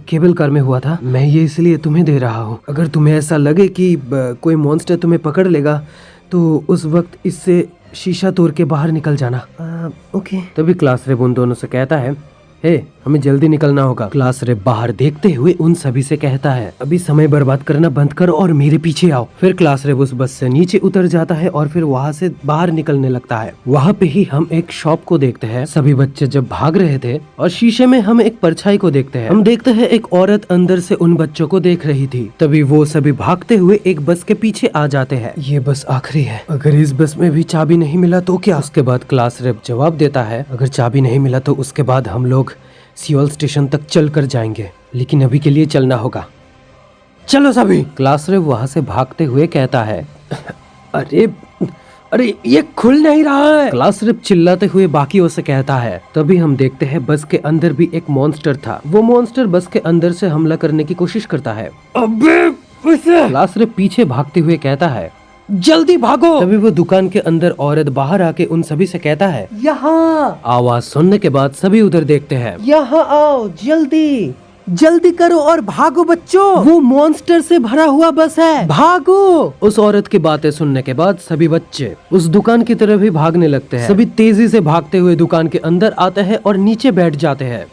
केबल कार में हुआ था, मैं ये इसलिए तुम्हें दे रहा हूँ। अगर तुम्हें ऐसा लगे कि कोई मॉन्स्टर तुम्हें पकड़ लेगा तो उस वक्त इससे शीशा तोड़ के बाहर निकल जाना। ओके। तभी क्लास रेप उन दोनों से कहता है, हे हमें जल्दी निकलना होगा। क्लास रेप बाहर देखते हुए उन सभी से कहता है, अभी समय बर्बाद करना बंद करो और मेरे पीछे आओ। फिर क्लास रेप उस बस से नीचे उतर जाता है और फिर वहाँ से बाहर निकलने लगता है। वहाँ पे ही हम एक शॉप को देखते हैं। सभी बच्चे जब भाग रहे थे और शीशे में हम एक परछाई को देखते हैं। हम देखते हैं एक औरत अंदर से उन बच्चों को देख रही थी। तभी वो सभी भागते हुए एक बस के पीछे आ जाते हैं। ये बस आखिरी है, अगर इस बस में भी चाबी नहीं मिला तो क्या? उसके बाद क्लास रेप जवाब देता है, अगर चाबी नहीं मिला तो उसके बाद हम लोग सियोल स्टेशन तक चल कर जाएंगे, लेकिन अभी के लिए चलना होगा। चलो सभी। क्लास रेप वहाँ से भागते हुए कहता है, अरे अरे ये खुल नहीं रहा है। क्लास रेप चिल्लाते हुए बाकियों से कहता है। तभी हम देखते हैं बस के अंदर भी एक मॉन्स्टर था। वो मॉन्स्टर बस के अंदर से हमला करने की कोशिश करता है। अबे क्लास रेप पीछे भागते हुए कहता है, जल्दी भागो। तभी वो दुकान के अंदर औरत बाहर आके उन सभी से कहता है, यहाँ। आवाज सुनने के बाद सभी उधर देखते हैं। यहाँ आओ, जल्दी जल्दी करो और भागो बच्चों, वो मॉन्स्टर से भरा हुआ बस है, भागो। उस औरत की बातें सुनने के बाद सभी बच्चे उस दुकान की तरफ ही भागने लगते हैं। सभी तेजी से भागते हुए दुकान के अंदर आते हैं और नीचे बैठ जाते हैं।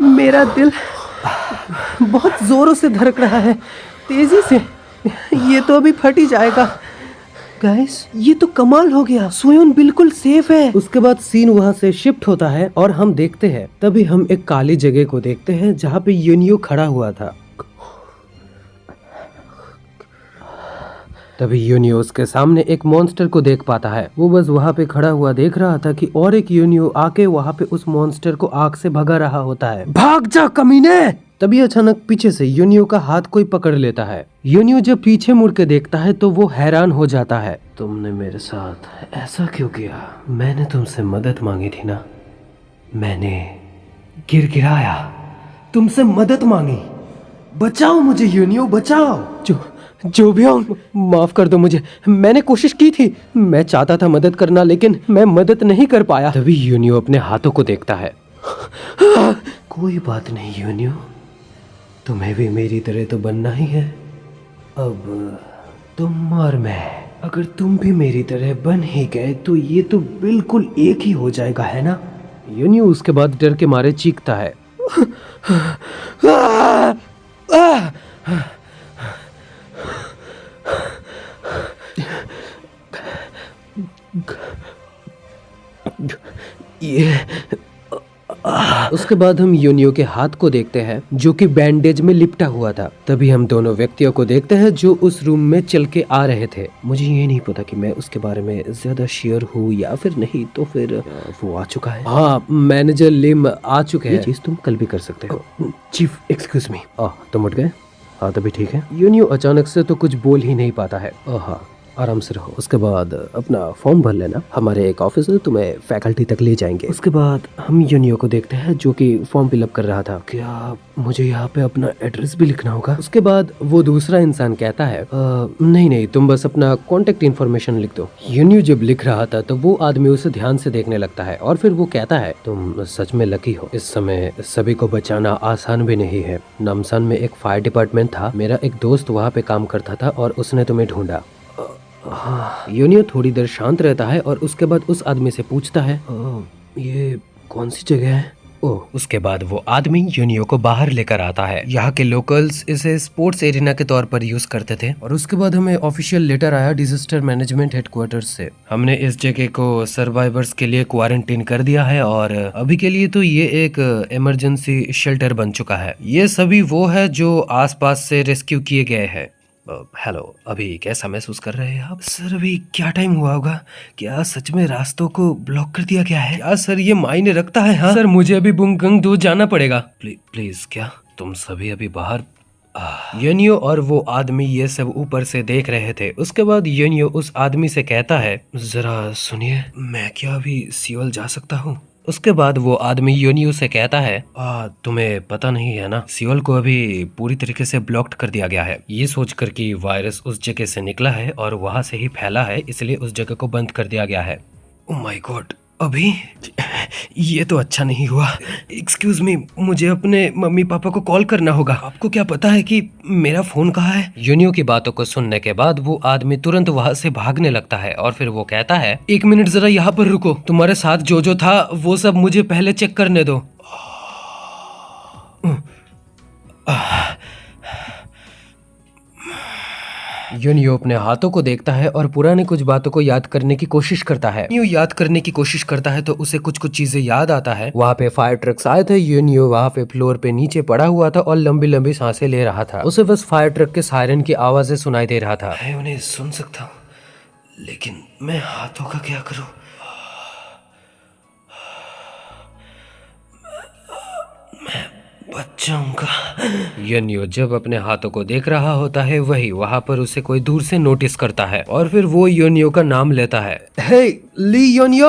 मेरा दिल बहुत जोरों से धड़क रहा है, तेजी से, ये तो अभी फट ही जाएगा। गाइस, ये तो कमाल हो गया, सोयन बिल्कुल सेफ है। उसके बाद सीन वहाँ से शिफ्ट होता है और हम देखते हैं, तभी हम एक काली जगह को देखते हैं जहाँ पे यूनियो खड़ा हुआ था। तभी यूनियो उसके सामने एक मॉन्स्टर को देख पाता है। वो बस वहाँ पे खड़ा हुआ देख रहा था कि और एक यूनियो आके वहाँ पे उस मॉन्स्टर को आग से भगा रहा होता है। भाग जा कमीने! तभी अचानक पीछे से यूनियो का हाथ कोई पकड़ लेता है। यूनियो जब पीछे मुड़ के देखता है तो वो हैरान हो जाता है। तुमने मेरे साथ ऐसा क्यों किया? मैंने तुमसे मदद मांगी थी ना। मैंने गिड़गिड़ाया, तुमसे मदद मांगी। बचाओ मुझे यूनियो, बचाओ। जो भी हो, माफ कर दो मुझे, मैंने कोशिश की थी। मैं चाहता था मदद करना, लेकिन मैं मदद नहीं कर पाया। तभी यूनियो अपने हाथों को देखता है। कोई बात नहीं यूनियो, तुम्हें भी मेरी तरह तो बनना ही है। अब तुम और मैं, अगर तुम भी मेरी तरह बन ही गए तो ये तो बिल्कुल एक ही हो जाएगा, है ना? यूनियो उसके बाद डर के मारे चीखता है। ये उसके बाद हम यूनियो के हाथ को देखते हैं जो कि बैंडेज में लिपटा हुआ था। तभी हम दोनों व्यक्तियों को देखते हैं जो उस रूम में चल के आ रहे थे। मुझे ये नहीं पता कि मैं उसके बारे में ज्यादा श्योर हूँ या फिर नहीं, तो फिर वो आ चुका है। हाँ, मैनेजर लिम आ चुके हैं। ये चीज तुम कल भी कर सकते हो। Chief excuse me. तुम उठ गए? हाँ तभी ठीक है। यूनियो अचानक से तो कुछ बोल ही नहीं पाता है। हाँ, आराम से रहो। उसके बाद अपना फॉर्म भर लेना, हमारे एक ऑफिसर तुम्हें फैकल्टी तक ले जाएंगे। उसके बाद हम यूनियो को देखते हैं जो कि फॉर्म फिलअप कर रहा था। क्या मुझे यहाँ पे अपना एड्रेस भी लिखना होगा? उसके बाद वो दूसरा इंसान कहता है नहीं, तुम बस अपना कॉन्टेक्ट इन्फॉर्मेशन लिख दो। यूनियो जब लिख रहा था तो वो आदमी उसे ध्यान से देखने लगता है और फिर वो कहता है, तुम सच में लकी हो। इस समय सभी को बचाना आसान भी नहीं है। नामसान में एक फायर डिपार्टमेंट था, मेरा एक दोस्त वहाँ पे काम करता था और उसने तुम्हें ढूंढा। यूनियो थोड़ी देर शांत रहता है और उसके बाद उस आदमी से पूछता है, ये कौन सी जगह है? उसके बाद वो आदमी यूनियो को बाहर लेकर आता है। यहाँ के लोकल्स इसे स्पोर्ट्स एरिना के तौर पर यूज करते थे। और उसके बाद हमें ऑफिशियल लेटर आया डिजास्टर मैनेजमेंट हेडक्वार्टर्स से। हमने इस जगह को सर्वाइवर्स के लिए क्वारंटीन कर दिया है और अभी के लिए तो ये एक इमरजेंसी शेल्टर बन चुका है। ये सभी वो है जो आसपास से रेस्क्यू किए गए हैं। हेलो, अभी कैसा महसूस कर रहे हैं आप? सर अभी क्या टाइम हुआ होगा? क्या सच में रास्तों को ब्लॉक कर दिया गया है? क्या सर ये मायने रखता है? हाँ सर, मुझे अभी बुंगंग 2 जाना पड़ेगा। प्लीज क्या तुम सभी अभी बाहर? यूनियो और वो आदमी ये सब ऊपर से देख रहे थे। उसके बाद यूनियो उस आदमी से कहता है, जरा सुनिए, मैं क्या अभी सियोल जा सकता हूँ? उसके बाद वो आदमी यूनियो से कहता है, तुम्हें पता नहीं है ना, सियोल को अभी पूरी तरीके से ब्लॉक्ड कर दिया गया है। ये सोचकर कि वायरस उस जगह से निकला है और वहां से ही फैला है, इसलिए उस जगह को बंद कर दिया गया है। ओह माय गॉड, अभी ये तो अच्छा नहीं हुआ। एक्सक्यूज मी, मुझे अपने मम्मी पापा को कॉल करना होगा। आपको क्या पता है कि मेरा फोन कहाँ है? यूनियो की बातों को सुनने के बाद वो आदमी तुरंत वहाँ से भागने लगता है और फिर वो कहता है, 1 मिनट जरा यहाँ पर रुको, तुम्हारे साथ जो था वो सब मुझे पहले चेक करने दो। यूनियो अपने हाथों को देखता है और पुरानी कुछ बातों को याद करने की कोशिश करता है। यूनियो याद करने की कोशिश करता है तो उसे कुछ चीजें याद आता है। वहाँ पे फायर ट्रक्स आए थे, यूनियो वहाँ पे फ्लोर पे नीचे पड़ा हुआ था और लंबी लंबी सांसें ले रहा था। उसे बस फायर ट्रक के सायरन की आवाजें सुनाई दे रहा था। मैं उन्हें सुन सकता हूँ, लेकिन मैं हाथों का क्या करूँ? बचाऊंगा। यूनियो जब अपने हाथों को देख रहा होता है वही वहाँ पर उसे कोई दूर से नोटिस करता है और फिर वो यूनियो का नाम लेता है। हे ली यूनियो।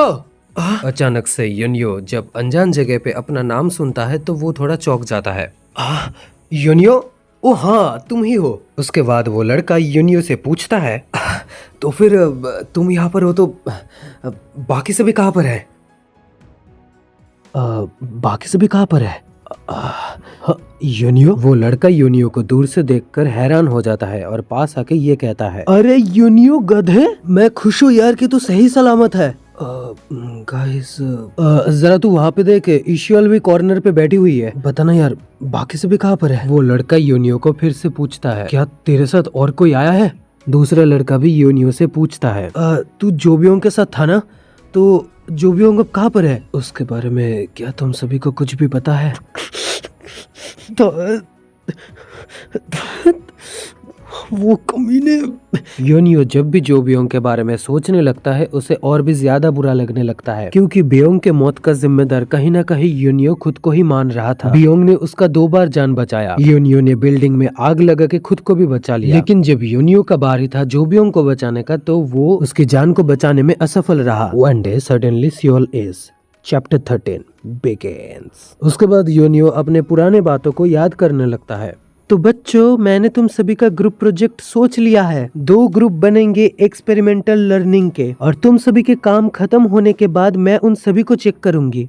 अचानक से यूनियो जब अनजान जगह पे अपना नाम सुनता है तो वो थोड़ा चौंक जाता है। यूनियो, ओ हाँ तुम ही हो। उसके बाद वो लड़का यूनियो से पूछता है, तो फिर तुम यहाँ पर हो तो बाकी सभी कहाँ पर है? बाकी सभी कहाँ पर है? यूनियो। वो लड़का यूनियो को दूर से देखकर हैरान हो जाता है और पास आके ये कहता है, अरे यूनियो गधे, मैं खुश हूँ यार कि तू सही सलामत है। गाइस जरा तू वहाँ पे देख, इशियल भी कॉर्नर पे बैठी हुई है। बताना यार बाकी से भी कहाँ पर है? वो लड़का यूनियो को फिर से पूछता है, क्या तेरे साथ और कोई आया है? दूसरा लड़का भी यूनियो से पूछता है, तू जोबियों के साथ था ना, तो जोबियों अब कहाँ पर है? उसके बारे में क्या तुम सभी को कुछ भी पता है? वो कमीने। योनियो जब भी जो बियोंग के बारे में सोचने लगता है उसे और भी ज्यादा बुरा लगने लगता है, क्योंकि बियोंग के मौत का जिम्मेदार कहीं ना कहीं योनियो खुद को ही मान रहा था। बियोंग ने उसका 2 बार जान बचाया। योनियो ने बिल्डिंग में आग लगा के खुद को भी बचा लिया, लेकिन जब योनियो का बारी था जो बियोंग को बचाने का, तो वो उसकी जान को बचाने में असफल रहा। One day suddenly Seoul is chapter 13 begins. उसके बाद योनियो अपने पुराने बातों को याद करने लगता है। तो बच्चों, मैंने तुम सभी का ग्रुप प्रोजेक्ट सोच लिया है। 2 ग्रुप बनेंगे एक्सपेरिमेंटल लर्निंग के, और तुम सभी के काम खत्म होने के बाद मैं उन सभी को चेक करूंगी।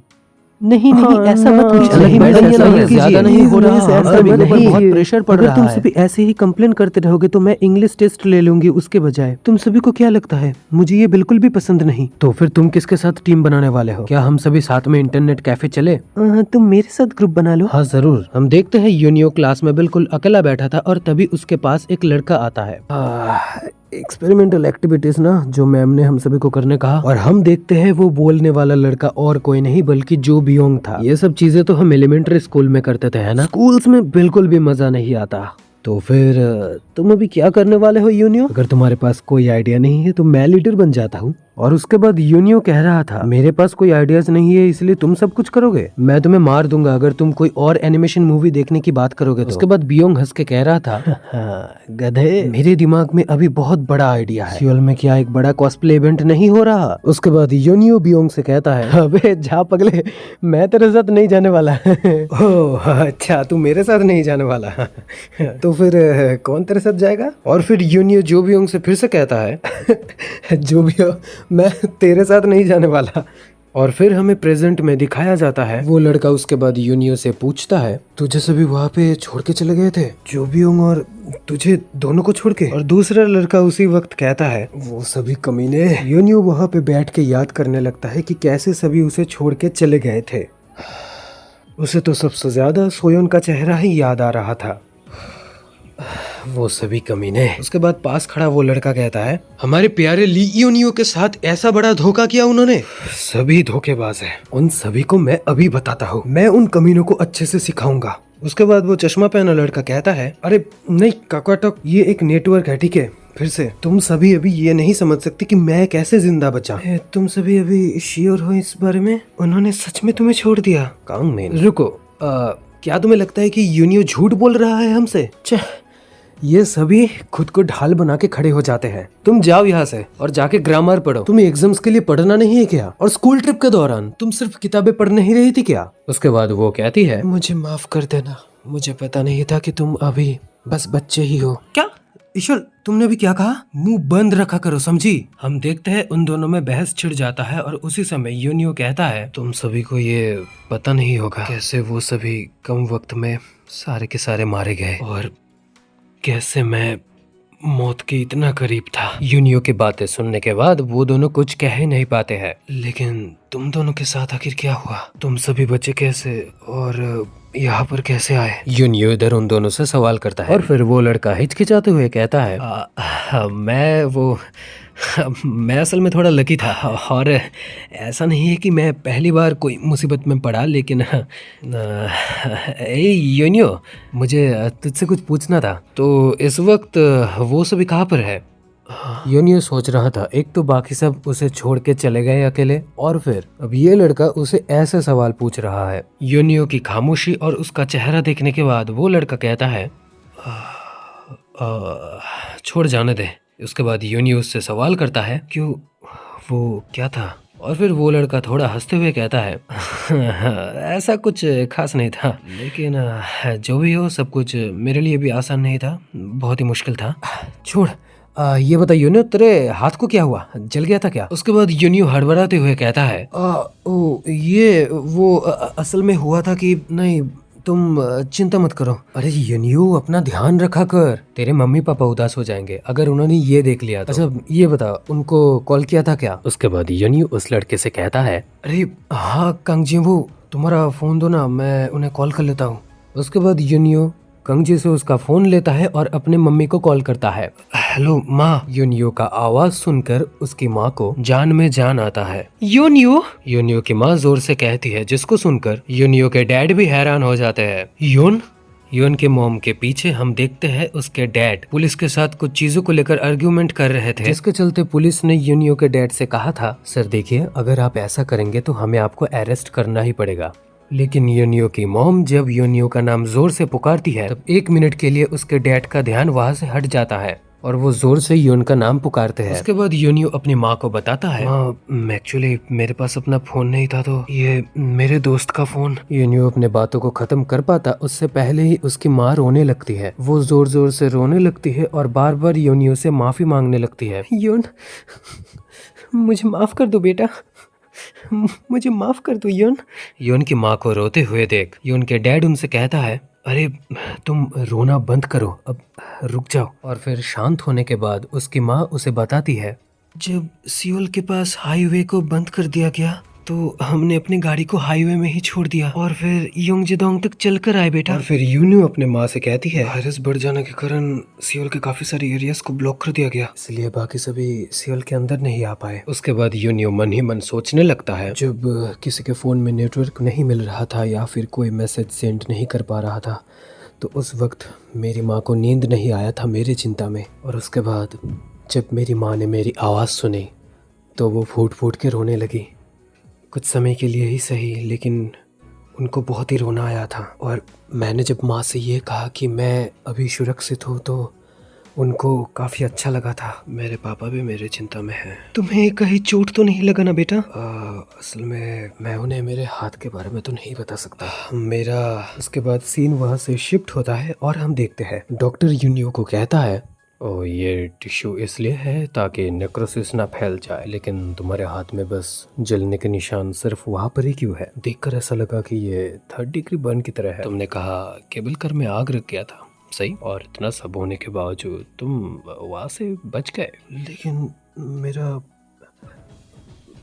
नहीं नहीं, ऐसा मत कीजिए, ज्यादा नहीं हो रहा, बहुत प्रेशर पड़ रहा है। अगर तुम सभी ऐसे ही कंप्लेन करते रहोगे तो मैं इंग्लिश टेस्ट ले लूंगी उसके बजाय। तुम सभी को क्या लगता है? मुझे ये बिल्कुल भी पसंद नहीं। तो फिर तुम किसके साथ टीम बनाने वाले हो? क्या हम सभी साथ में इंटरनेट कैफे चले? तुम मेरे साथ ग्रुप बना लो। हाँ जरूर। हम देखते हैं योनियो क्लास में बिल्कुल अकेला बैठा था और तभी उसके पास एक लड़का आता है। एक्सपेरिमेंटल एक्टिविटीज ना, जो मैम ने हम सभी को करने कहा, और हम देखते हैं वो बोलने वाला लड़का और कोई नहीं बल्कि जो बियोंग था। ये सब चीजें तो हम एलिमेंट्री स्कूल में करते थे, है ना? स्कूल्स में बिल्कुल भी मजा नहीं आता। तो फिर तुम अभी क्या करने वाले हो योनियो? अगर तुम्हारे पास कोई आइडिया नहीं है तो मैं लीडर बन जाता हूँ। और उसके बाद योनियो कह रहा था, मेरे पास कोई आइडियाज नहीं है इसलिए तुम सब कुछ करोगे। मैं तुम्हें मार दूंगा अगर तुम कोई और एनिमेशन मूवी देखने की बात करोगे तो। उसके बाद बियोंग हंस के कह रहा था, गधे, मेरे दिमाग में अभी बहुत बड़ा आइडिया है। सियोल में क्या एक बड़ा कॉस्प्ले इवेंट नहीं हो रहा? उसके बाद योनियो बियोंग से कहता है, अबे जा पगले, मैं तेरे साथ नहीं जाने वाला। ओह अच्छा, तू मेरे साथ नहीं जाने वाला। तो फिर कौन तेरे साथ जाएगा? और फिर योनियो जो बियोंग से फिर से कहता है, जो बियोंग, मैं तेरे साथ नहीं जाने वाला। और फिर हमें प्रेजेंट में दिखाया जाता है वो लड़का उसके बाद योनियो से पूछता है, तुझे सभी वहाँ पे छोड़ के चले गए थे, जो बियोंग और तुझे दोनों को छोड़ के? और दूसरा लड़का उसी वक्त कहता है, वो सभी कमीने। योनियो वहाँ पे बैठ के याद करने लगता है कि कैसे सभी उसे छोड़ के चले गए थे। उसे तो सबसे ज्यादा सोयोन का चेहरा ही याद आ रहा था। वो सभी कमीने। उसके बाद पास खड़ा वो लड़का कहता है, हमारे प्यारे ली योनियो के साथ ऐसा बड़ा धोखा किया उन्होंने। सभी धोखेबाज हैं। उन सभी को मैं अभी बताता हूँ। मैं उन कमीनों को अच्छे से सिखाऊंगा। उसके बाद वो चश्मा पहना लड़का कहता है, अरे नहीं काकाटक, ये एक नेटवर्क है, ठीक है? फिर से तुम सभी अभी ये नहीं समझ सकते कि मैं कैसे जिंदा बचा। तुम सभी अभी श्योर हो इस बारे में? उन्होंने सच में तुम्हें छोड़ दिया? कांग में रुको, क्या तुम्हें लगता है कि योनियो झूठ बोल रहा है हमसे? ये सभी खुद को ढाल बना के खड़े हो जाते हैं। तुम जाओ यहाँ से और जाके ग्रामर पढ़ो। तुम्हें एग्जाम्स के लिए पढ़ना नहीं है क्या? और स्कूल ट्रिप के दौरान तुम सिर्फ किताबें पढ़ नहीं रही थी क्या? उसके बाद वो कहती है, मुझे माफ कर देना, मुझे पता नहीं था कि तुम अभी बस बच्चे ही हो। क्या ईश्वर, तुमने अभी क्या कहा? मुंह बंद रखा करो, समझी? हम देखते हैं उन दोनों में बहस छिड़ जाता है और उसी समय योनियो कहता है, तुम सभी को ये पता नहीं होगा कैसे वो सभी कम वक्त में सारे के सारे मारे गए और कैसे मैं मौत के इतना करीब था। योनियो की बातें सुनने के बाद वो दोनों कुछ कह ही नहीं पाते हैं। लेकिन तुम दोनों के साथ आखिर क्या हुआ? तुम सभी बचे कैसे और यहाँ पर कैसे आए? योनियो इधर उन दोनों से सवाल करता है और फिर वो लड़का हिचकिचाते हुए कहता है, मैं असल में थोड़ा लकी था और ऐसा नहीं है कि मैं पहली बार कोई मुसीबत में पड़ा, लेकिन योनियो, मुझे तुझसे कुछ पूछना था। तो इस वक्त वो सभी कहाँ पर है? योनियो सोच रहा था, एक तो बाकी सब उसे छोड़ के चले गए अकेले, और फिर अब ये लड़का उसे ऐसे सवाल पूछ रहा है। योनियो की खामोशी और उसका चेहरा देखने के बाद वो लड़का कहता है, छोड़ जाने दे। उसके बाद योनियो उससे सवाल करता है, क्यों, वो क्या था? और फिर वो लड़का थोड़ा हंसते हुए कहता है, ऐसा कुछ खास नहीं था, लेकिन जो भी हो सब कुछ मेरे लिए भी आसान नहीं था, बहुत ही मुश्किल था। छोड़, ये बता योनियो, तेरे हाथ को क्या हुआ? जल गया था क्या? उसके बाद योनियो हड़बड़ाते हुए कहता है, असल में हुआ था कि नहीं, तुम चिंता मत करो। अरे योनियो, अपना ध्यान रखा कर, तेरे मम्मी पापा उदास हो जाएंगे अगर उन्होंने ये देख लिया तो। अच्छा ये बता, उनको कॉल किया था क्या? उसके बाद योनियो उस लड़के से कहता है, अरे हाँ कांगजी, वो तुम्हारा फोन दो ना, मैं उन्हें कॉल कर लेता हूँ। उसके बाद योनियो कंगजी से उसका फोन लेता है और अपने मम्मी को कॉल करता है। हेलो माँ। योनियो का आवाज सुनकर उसकी माँ को जान में जान आता है। योनियो की माँ जोर से कहती है, जिसको सुनकर योनियो के डैड भी हैरान हो जाते हैं। योन, योन के मॉम के पीछे हम देखते हैं उसके डैड पुलिस के साथ कुछ चीजों को लेकर आर्ग्यूमेंट कर रहे थे, जिसके चलते पुलिस ने यूनियो के डैड से कहा था, सर देखिए अगर आप ऐसा करेंगे तो हमें आपको अरेस्ट करना ही पड़ेगा। लेकिन यूनियो की मॉम जब यूनियो का नाम जोर से पुकारती है तब 1 मिनट के लिए उसके डैड का ध्यान वहाँ से हट जाता है और वो जोर से योन का नाम पुकारते हैं। उसके बाद यूनियो अपनी माँ को बताता है, माँ एक्चुअली मेरे पास अपना फोन नहीं था तो ये मेरे दोस्त का फोन। यूनियो अपने बातों को खत्म कर पाता उससे पहले ही उसकी माँ रोने लगती है। वो जोर जोर से रोने लगती है और बार बार यूनियो से माफी मांगने लगती है। योन मुझे माफ कर दो बेटा, मुझे माफ कर दो योन। योन की माँ को रोते हुए देख योन के डैड उनसे कहता है, अरे तुम रोना बंद करो, अब रुक जाओ। और फिर शांत होने के बाद उसकी माँ उसे बताती है, जब सियोल के पास हाईवे को बंद कर दिया गया तो हमने अपनी गाड़ी को हाईवे में ही छोड़ दिया और फिर योंगजेडोंग तक चलकर आए बेटा। और फिर यूनियो अपने माँ से कहती है, वायरस बढ़ जाने के कारण सियोल के काफी सारे एरियाज को ब्लॉक कर दिया गया, इसलिए बाकी सभी सियोल के अंदर नहीं आ पाए। उसके बाद यूनियो मन ही मन सोचने लगता है, जब किसी के फोन में नेटवर्क नहीं मिल रहा था या फिर कोई मैसेज सेंड नहीं कर पा रहा था तो उस वक्त मेरी माँ को नींद नहीं आया था मेरी चिंता में। और उसके बाद जब मेरी माँ ने मेरी आवाज़ सुनी तो वो फूट फूट के रोने लगी। कुछ समय के लिए ही सही लेकिन उनको बहुत ही रोना आया था। और मैंने जब माँ से ये कहा कि मैं अभी सुरक्षित हूँ तो उनको काफ़ी अच्छा लगा था। मेरे पापा भी मेरे चिंता में हैं। तुम्हें कहीं चोट तो नहीं लगा ना बेटा? असल में मैं उन्हें मेरे हाथ के बारे में तो नहीं बता सकता मेरा। उसके बाद सीन वहाँ से शिफ्ट होता है और हम देखते हैं डॉक्टर यूनियो को कहता है, ओ ये टिश्यू इसलिए है ताकि नेक्रोसिस ना फैल जाए, लेकिन तुम्हारे हाथ में बस जलने के निशान सिर्फ वहाँ पर ही क्यों है? देखकर ऐसा लगा कि ये 3rd डिग्री बर्न की तरह है। तुमने कहा केबल कर में आग लग गया था, सही, और इतना सब होने के बावजूद तुम वहाँ से बच गए। लेकिन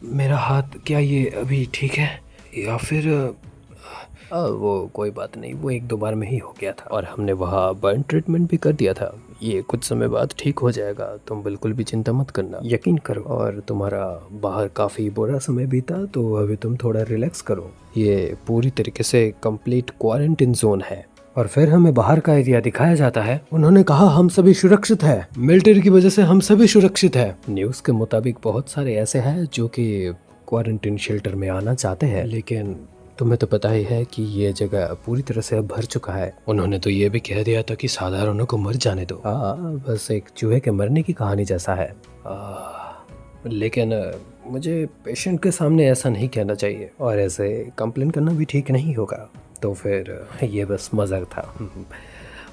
मेरा हाथ क्या ये अभी ठीक है या फिर वो कोई बात नहीं, वो 1-2 बार में ही हो गया था और हमने वहाँ बर्न ट्रीटमेंट भी कर दिया था। ये कुछ समय बाद ठीक हो जाएगा, तुम बिल्कुल भी चिंता मत करना, यकीन करो। और तुम्हारा बाहर काफ़ी बुरा समय बीता तो अभी तुम थोड़ा रिलैक्स करो। ये पूरी तरीके से कंप्लीट क्वारंटाइन जोन है। और फिर हमें बाहर का एरिया दिखाया जाता है। उन्होंने कहा हम सभी सुरक्षित हैं, मिलिट्री की वजह से हम सभी सुरक्षित हैं। न्यूज़ के मुताबिक बहुत सारे ऐसे हैं जो कि क्वारंटाइन शेल्टर में आना चाहते हैं, लेकिन तुम्हें तो पता ही है कि ये जगह पूरी तरह से अब भर चुका है। उन्होंने तो ये भी कह दिया था कि साधारणों को मर जाने दो। बस एक चूहे के मरने की कहानी जैसा है। लेकिन मुझे पेशेंट के सामने ऐसा नहीं कहना चाहिए और ऐसे कंप्लेन करना भी ठीक नहीं होगा, तो फिर ये बस मजाक था।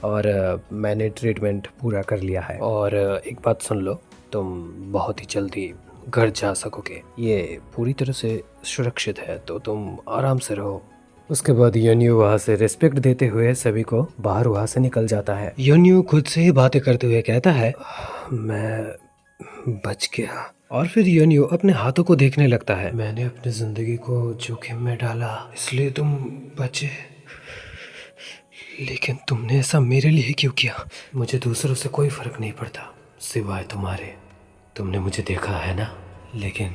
और मैंने ट्रीटमेंट पूरा कर लिया है। और एक बात सुन लो, तुम बहुत ही जल्दी घर जा सकोगे, ये पूरी तरह से सुरक्षित है, तो तुम आराम से रहो। उसके बाद योनियो वहाँ से रिस्पेक्ट देते हुए सभी को बाहर वहाँ से निकल जाता है। योनियो खुद से ही बातें करते हुए कहता है, मैं बच गया। और फिर योनियो अपने हाथों को देखने लगता है। मैंने अपनी जिंदगी को जोखिम में डाला इसलिए तुम बचे, लेकिन तुमने ऐसा मेरे लिए क्यों किया? मुझे दूसरों से कोई फर्क नहीं पड़ता सिवाय तुम्हारे। तुमने मुझे देखा है ना, लेकिन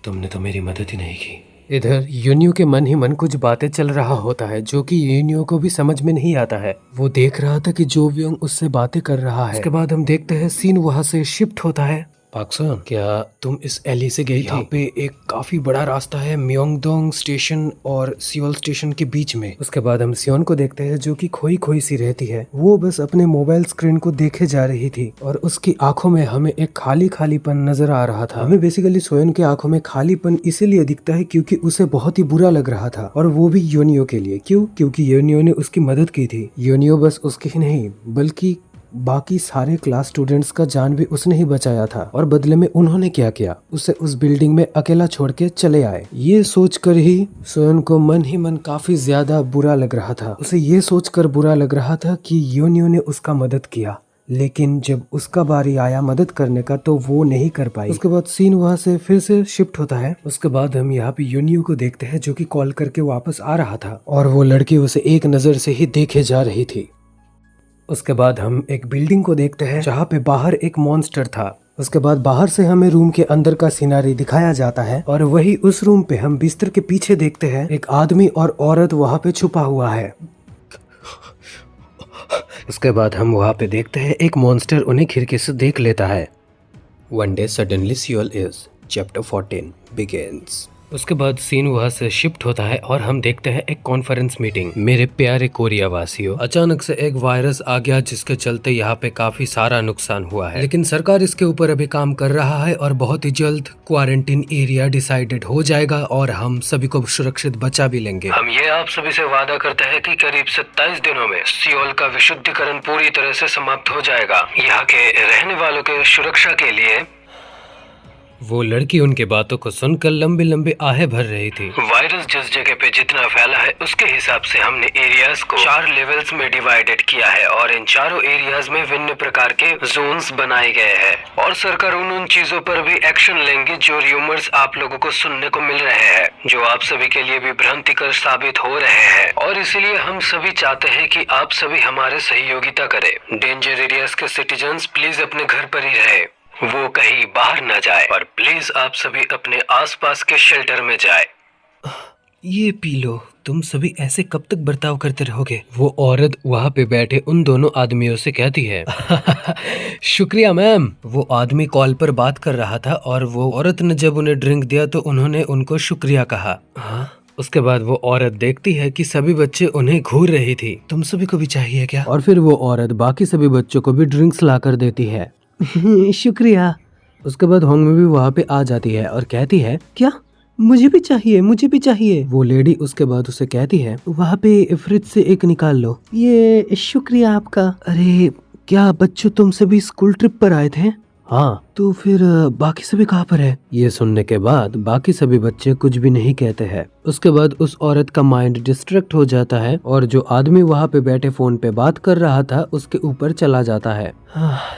तुमने तो मेरी मदद ही नहीं की। इधर यूनियो के मन ही मन कुछ बातें चल रहा होता है जो कि यूनियो को भी समझ में नहीं आता है। वो देख रहा था कि जो व्यंग उससे बातें कर रहा है। उसके बाद हम देखते हैं सीन वहाँ से शिफ्ट होता है। पाक्सन, क्या तुम इस एली से गई थी? यहाँ पे एक काफी बड़ा रास्ता है म्योंगडोंग स्टेशन और सियोल स्टेशन के बीच में। उसके बाद हम सियोन को देखते हैं जो कि खोई खोई सी रहती है। वो बस अपने मोबाइल स्क्रीन को देखे जा रही थी और उसकी आंखों में हमें एक खालीपन नजर आ रहा था। हमें बेसिकली सियोन के आंखों में खालीपन इसीलिए दिखता है क्योंकि उसे बहुत ही बुरा लग रहा था, और वो भी योनियो के लिए। क्यों? क्योंकि योनियो ने उसकी मदद की थी। योनियो बस उसकी ही नहीं बल्कि बाकी सारे क्लास स्टूडेंट्स का जान भी उसने ही बचाया था। और बदले में उन्होंने क्या किया, उसे उस बिल्डिंग में अकेला छोड़ के चले आए। ये सोचकर ही सोयन को मन ही मन काफी ज्यादा बुरा लग रहा था। उसे ये सोचकर बुरा लग रहा था कि योनियो ने उसका मदद किया, लेकिन जब उसका बारी आया मदद करने का तो वो नहीं कर पाई। उसके बाद सीन वहाँ से फिर से शिफ्ट होता है। उसके बाद हम यहाँ पे योनियो को देखते हैं जो कि कॉल करके वापस आ रहा था और वो लड़की उसे एक नजर से ही देखे जा रही थी। उसके बाद हम एक बिल्डिंग को देखते हैं जहाँ पे बाहर एक मॉन्स्टर था। उसके बाद बाहर से हमें रूम के अंदर का सीनरी दिखाया जाता है और वही उस रूम पे हम बिस्तर के पीछे देखते हैं एक आदमी और औरत वहाँ पे छुपा हुआ है। उसके बाद हम वहाँ पे देखते हैं एक मॉन्स्टर उन्हें खिड़की से देख लेता है। One day suddenly Seoul is chapter 14 begins. उसके बाद सीन वहाँ से शिफ्ट होता है और हम देखते हैं एक कॉन्फ्रेंस मीटिंग। मेरे प्यारे कोरिया वासियों, अचानक से एक वायरस आ गया जिसके चलते यहाँ पे काफी सारा नुकसान हुआ है, लेकिन सरकार इसके ऊपर अभी काम कर रहा है और बहुत ही जल्द क्वारंटीन एरिया डिसाइडेड हो जाएगा और हम सभी को सुरक्षित बचा भी लेंगे। हम ये आप सभी से वादा करते हैं कि करीब 27 दिनों में सियोल का विशुद्धिकरण पूरी तरह से समाप्त हो जाएगा। यहाँ के रहने वालों के सुरक्षा के लिए। वो लड़की उनके बातों को सुनकर लंबी लंबी आहें भर रही थी। वायरस जिस जगह पे जितना फैला है उसके हिसाब से हमने एरियाज को 4 लेवल्स में डिवाइडेड किया है और इन चारों एरियाज में भिन्न प्रकार के जोन्स बनाए गए हैं और सरकार उन चीजों पर भी एक्शन लेंगी जो र्यूमर्स आप लोगों को सुनने को मिल रहे हैं, जो आप सभी के लिए भी भ्रांतिकर साबित हो रहे हैं। और इसलिए हम सभी चाहते हैं कि आप सभी हमारे सहयोगिता करें। डेंजर एरियाज के सिटीजन्स प्लीज अपने घर पर ही रहे, वो कहीं बाहर न जाए और प्लीज आप सभी अपने आसपास के शेल्टर में जाए। ये पी लो, तुम सभी ऐसे कब तक बर्ताव करते रहोगे? वो औरत वहाँ पे बैठे उन दोनों आदमियों से कहती है। शुक्रिया मैम। वो आदमी कॉल पर बात कर रहा था और वो औरत ने जब उन्हें ड्रिंक दिया तो उन्होंने उनको शुक्रिया कहा। हाँ? उसके बाद वो औरत देखती है कि सभी बच्चे उन्हें घूर रही थी। तुम सभी को भी चाहिए क्या? और फिर वो औरत बाकी सभी बच्चों को भी ड्रिंक्स ला कर देती है। शुक्रिया। उसके बाद होंग भी वहाँ पे आ जाती है और कहती है, क्या मुझे भी चाहिए, मुझे भी चाहिए। वो लेडी उसके बाद उसे कहती है, वहाँ पे फ्रिज से एक निकाल लो। ये शुक्रिया आपका। अरे क्या बच्चों तुम सभी स्कूल ट्रिप पर आए थे? हाँ, तो फिर बाकी सभी कहाँ पर है? ये सुनने के बाद बाकी सभी बच्चे कुछ भी नहीं कहते हैं। उसके बाद उस औरत का माइंड डिस्ट्रैक्ट हो जाता है और जो आदमी वहाँ पे बैठे फोन पे बात कर रहा था उसके ऊपर चला जाता है।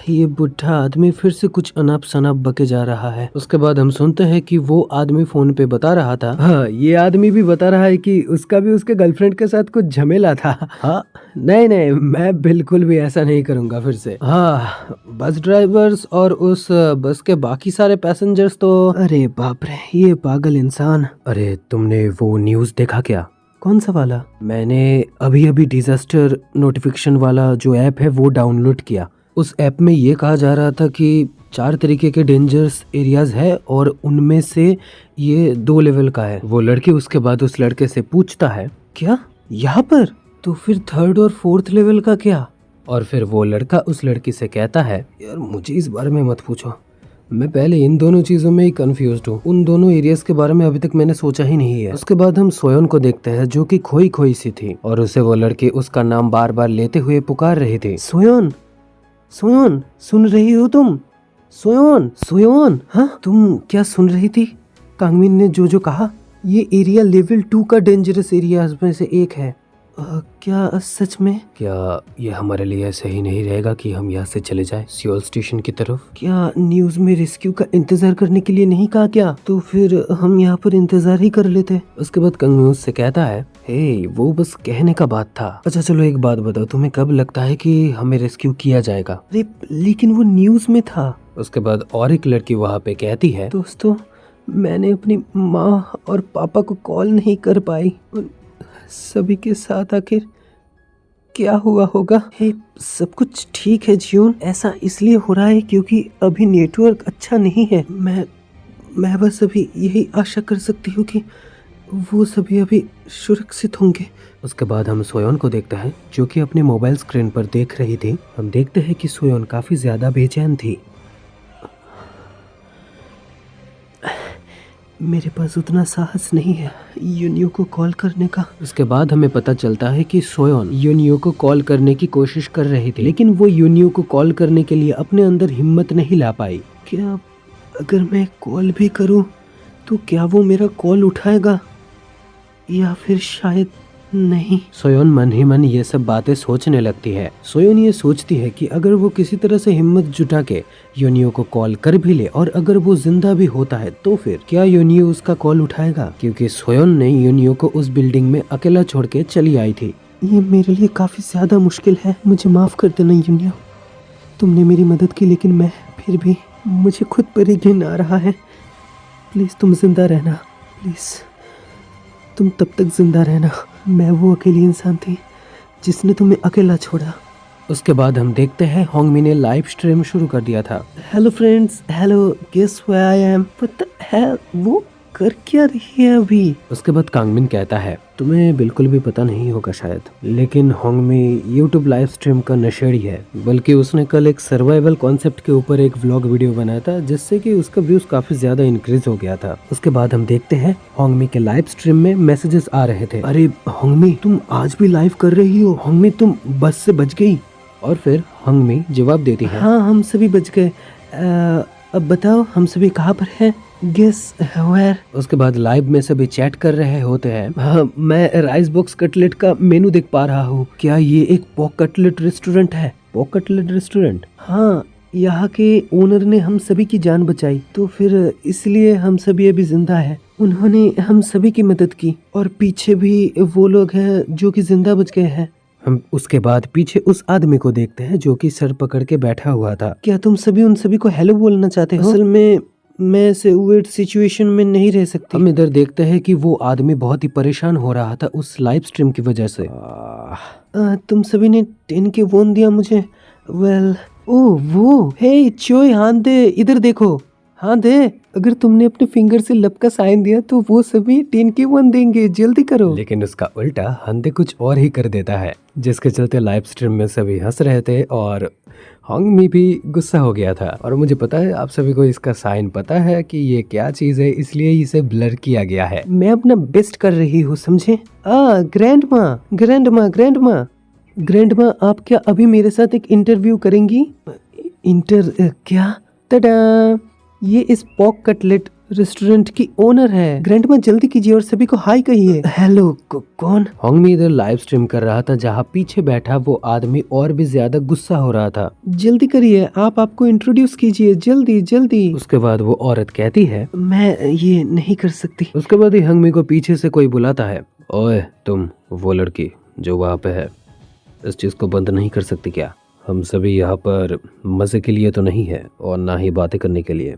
ये बुढ़ा आदमी फिर से कुछ अनाप शनाप बके जा रहा है। उसके बाद हम सुनते हैं कि वो आदमी फोन पे बता रहा था, हाँ ये आदमी भी बता रहा है कि उसका भी उसके गर्लफ्रेंड के साथ कुछ झमेला था। हाँ नहीं मैं बिल्कुल भी ऐसा नहीं करूँगा फिर से। हाँ बस ड्राइवर्स और उस बस के बाकी सारे पैसेंजर्स तो, अरे बाप रे ये पागल इंसान। अरे तुमने वो न्यूज़ देखा क्या? कौन सा वाला? मैंने अभी अभी डिजास्टर नोटिफिकेशन वाला जो ऐप है वो डाउनलोड किया। उस ऐप में ये कहा जा रहा था कि 4 तरीके के डेंजरस एरियाज है और उनमें से ये 2 लेवल का है। वो लड़की उसके बाद उस लड़के से पूछता है, क्या यहाँ पर? तो फिर 3rd और 4th लेवल का क्या? और फिर वो लड़का उस लड़की से कहता है, यार मुझे इस बारे में मत पूछो, मैं पहले इन दोनों चीजों में ही कंफ्यूज्ड हूँ। उन दोनों एरियाज के बारे में अभी तक मैंने सोचा ही नहीं है। उसके बाद हम सोयोन को देखते हैं जो कि खोई खोई सी थी और उसे वो लड़की उसका नाम बार बार लेते हुए पुकार रही थी। सोयोन, सोयोन सुन रही हो तुम? Soyeon, Soyeon. हाँ तुम क्या सुन रही थी? कांगमिन ने जो कहा, ये एरिया लेवल 2 का डेंजरस एरिया में से एक है। क्या सच में? क्या ये हमारे लिए सही नहीं रहेगा कि हम यहाँ से चले जाएं सियोल स्टेशन की तरफ? क्या न्यूज़ में रेस्क्यू का इंतजार करने के लिए नहीं कहा क्या? तो फिर हम यहाँ पर इंतजार ही कर लेते। उसके बाद कंगम्यूज से कहता है, हे वो बस कहने का बात था। अच्छा चलो एक बात बताओ, तुम्हें कब लगता है कि हमें रेस्क्यू किया जाएगा? अरे लेकिन वो न्यूज़ में था। उसके बाद और एक लड़की वहाँ पे कहती है, दोस्तों मैंने अपनी माँ और पापा को कॉल नहीं कर पाई। सभी के साथ आखिर क्या हुआ होगा? हे सब कुछ ठीक है जियोन, ऐसा इसलिए हो रहा है क्योंकि अभी नेटवर्क अच्छा नहीं है। मैं बस अभी यही आशा कर सकती हूँ कि वो सभी अभी सुरक्षित होंगे। उसके बाद हम सोयोन को देखते हैं जो कि अपने मोबाइल स्क्रीन पर देख रही थी। हम देखते हैं कि सोयोन काफी ज्यादा बेचैन थी। मेरे पास उतना साहस नहीं है यूनियो को कॉल करने का। उसके बाद हमें पता चलता है कि सोयोन यूनियो को कॉल करने की कोशिश कर रही थी, लेकिन वो यूनियो को कॉल करने के लिए अपने अंदर हिम्मत नहीं ला पाई। क्या अगर मैं कॉल भी करूं तो क्या वो मेरा कॉल उठाएगा या फिर शायद नहीं? सोयोन मन ही मन ये सब बातें सोचने लगती है। सोयोन ये सोचती है कि अगर वो किसी तरह से हिम्मत जुटा के यूनियो को कॉल कर भी ले और अगर वो जिंदा भी होता है तो फिर क्या यूनियो उसका कॉल उठाएगा? क्योंकि सोयोन ने यूनियो को उस बिल्डिंग में अकेला छोड़ के चली आई थी। ये मेरे लिए काफी ज्यादा मुश्किल है, मुझे माफ कर देना यूनियो, तुमने मेरी मदद की लेकिन मैं फिर भी मुझे खुद पर ही घिन आ रहा है। प्लीज तुम जिंदा रहना, प्लीज तुम तब तक जिंदा रहना। मैं वो अकेली इंसान थी जिसने तुम्हें अकेला छोड़ा। उसके बाद हम देखते हैं होंगमी ने लाइव स्ट्रीम शुरू कर दिया था। Hello friends, hello, guess where I am. What the hell, वो कर क्या रही है अभी? उसके बाद कांगमिन कहता है तुम्हें बिल्कुल भी पता नहीं होगा शायद, लेकिन होंगमी यूट्यूब लाइव स्ट्रीम का नशेड़ी है। बल्कि उसने कल एक सर्वाइवल कॉन्सेप्ट के ऊपर एक व्लॉग वीडियो बनाया था, जिससे कि उसका व्यूज काफी ज्यादा इंक्रीज हो गया था। उसके बाद हम देखते हैं होंगमी के लाइव स्ट्रीम में मैसेजेस आ रहे थे। अरे होंगमी, तुम आज भी लाइव कर रही हो? होंगमी, तुम बस से बच गई? और फिर होंगमी जवाब देती है, हाँ हम सभी बच गए। अब बताओ हम सभी कहाँ पर हैं? Guess where. उसके बाद लाइव में सभी चैट कर रहे होते हैं। हाँ, मैं राइस बॉक्स कटलेट का मेनू देख पा रहा हूँ। क्या ये एक पॉक कटलेट रेस्टोरेंट है? Pock cutlet restaurant? हाँ, यहाँ के ओनर ने हम सभी की जान बचाई, तो फिर इसलिए हम सभी अभी जिंदा है। उन्होंने हम सभी की मदद की और पीछे भी वो लोग हैं जो कि जिंदा बच गए हैं। हम उसके बाद पीछे उस आदमी को देखते हैं जो कि सर पकड़ के बैठा हुआ था। क्या तुम सभी उन सभी को हेलो बोलना चाहते हो? असल में मैं ऐसे वेट सिचुएशन में नहीं रह सकती। हम इधर देखते हैं कि वो आदमी बहुत ही परेशान हो रहा था उस लाइव स्ट्रीम की वजह से। तुम सभी ने 10 के वोन दिया मुझे। वेल, ओ वो, हे चोय, हाथ दे, इधर देखो, हाँ दे। अगर तुमने अपने फिंगर से लब का साइन दिया तो वो सभी 10 के 1 देंगे, जल्दी करो। लेकिन उसका उल्टा हंदे कुछ और ही कर देता है, जिसके चलते लाइव स्ट्रीम में सभी हंस रहे थे और होंगमी भी गुस्सा हो गया था। और मुझे पता है आप सभी को इसका साइन पता है कि ये क्या चीज है, इसलिए इसे ब्लर किया गया है। मैं अपना बेस्ट कर रही हूँ, समझे? ग्रैंड माँ, आप क्या अभी मेरे साथ एक इंटरव्यू करेंगी? क्या? तड़ा, ये इस पॉक कटलेट रेस्टोरेंट की ओनर है। ग्रैंडमा जल्दी कीजिए और सभी को हाय कहिए। हेलो, कौन? होंगमी इधर लाइव स्ट्रीम कर रहा था, जहाँ पीछे बैठा वो आदमी और भी ज्यादा गुस्सा हो रहा था। जल्दी करिए, आपको इंट्रोड्यूस कीजिए, जल्दी। उसके बाद वो औरत कहती है, मैं ये नहीं कर सकती। उसके बाद ही होंगमी को पीछे से कोई बुलाता है, ओए तुम, वो लड़की जो वहाँ पे है, इस चीज को बंद नहीं कर सकती क्या? हम सभी यहाँ पर मजे के लिए तो नहीं है और ना ही बातें करने के लिए।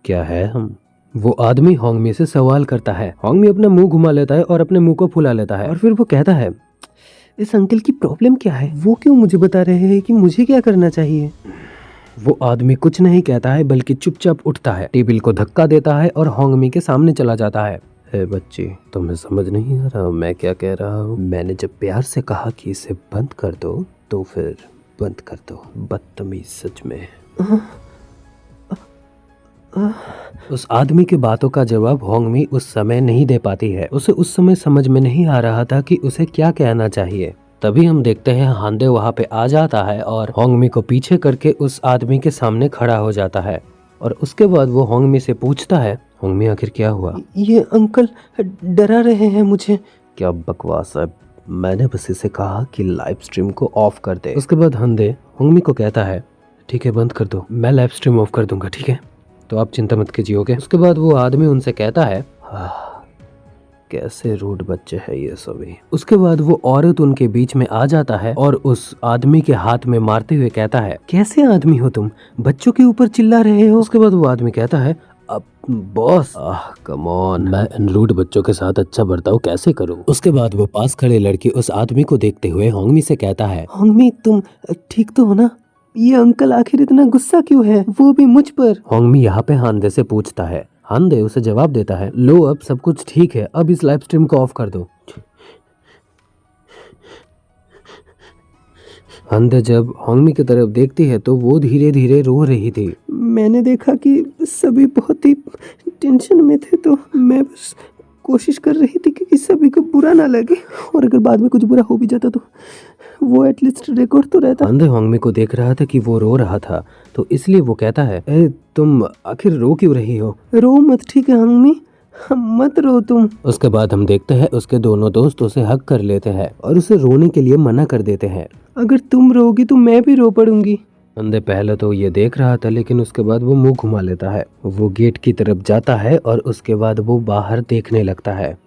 क्या है हम? वो आदमी होंगमी से सवाल करता है। होंगमी अपना मुंह घुमा लेता है और अपने मुंह को फुला लेता है और फिर वो कहता है, इस अंकल की प्रॉब्लम क्या है? वो क्यों मुझे बता रहे हैं कि मुझे क्या करना चाहिए? वो आदमी कुछ नहीं कहता है बल्कि चुपचाप उठता है, टेबल को धक्का देता है और होंगमी के सामने चला जाता है। बच्ची, तुम्हें समझ नहीं आ रहा मैं क्या कह रहा हूँ? मैंने जब प्यार से कहा कि इसे बंद कर दो तो फिर बंद कर दो। बदतमीज, सच में। उस आदमी की बातों का जवाब होंगमी उस समय नहीं दे पाती है। उसे उस समय समझ में नहीं आ रहा था कि उसे क्या कहना चाहिए। तभी हम देखते हैं हांदे वहाँ पे आ जाता है और होंगमी को पीछे करके उस आदमी के सामने खड़ा हो जाता है। और उसके बाद वो होंगमी से पूछता है, होंगमी आखिर क्या हुआ? ये अंकल डरा रहे हैं मुझे। क्या बकवास है, मैंने बस इसे कहा कि लाइव स्ट्रीम को ऑफ कर दे। उसके बाद हांदे होंगमी को कहता है, ठीक है बंद कर दो, मैं लाइव स्ट्रीम ऑफ कर दूंगा, ठीक है, तो आप चिंता मत कीजिए। उसके बाद वो आदमी उनसे कहता है, कैसे रूड बच्चे हैं ये सभी। उसके बाद वो औरत उनके बीच में आ जाता है और उस आदमी के हाथ में मारते हुए कहता है, कैसे आदमी हो तुम, बच्चों के ऊपर चिल्ला रहे हो? उसके बाद वो आदमी कहता है, अब बॉस, कम ऑन, मैं इन रूड बच्चों के साथ अच्छा बर्ताव कैसे करूं? उसके बाद वो पास खड़े लड़की उस आदमी को देखते हुए होंगमी से कहता है, होंगमी तुम ठीक तो हो ना? ये अंकल आखिर इतना गुस्सा क्यों है, वो भी मुझ पर? होंगमी यहाँ पे हांदे से पूछता है। हांदे उसे जवाब देता है, लो अब सब कुछ ठीक है, अब इस लाइव स्ट्रीम को ऑफ कर दो। हांदे जब होंगमी की तरफ देखती है तो वो धीरे धीरे रो रही थी। मैंने देखा कि सभी बहुत ही टेंशन में थे, तो मैं बस कोशिश कर रही थी कि सभी को बुरा ना लगे, और अगर बाद में कुछ बुरा हो भी जाता तो वो एटलीस्ट रिकॉर्ड तो रहता। हांदे होंगमी को देख रहा था कि वो रो रहा था, तो इसलिए वो कहता है, तुम आखिर रो क्यों रही हो? रो मत, ठीक है होंगमी, मत रो तुम। उसके बाद हम देखते हैं उसके दोनों दोस्त उसे हक कर लेते हैं और उसे रोने के लिए मना कर देते हैं। अगर तुम रोगी तो मैं भी रो पड़ूंगी। अंधे पहले तो ये देख रहा था, लेकिन उसके बाद वो मुंह घुमा लेता है। वो गेट की तरफ जाता है और उसके बाद वो बाहर देखने लगता है।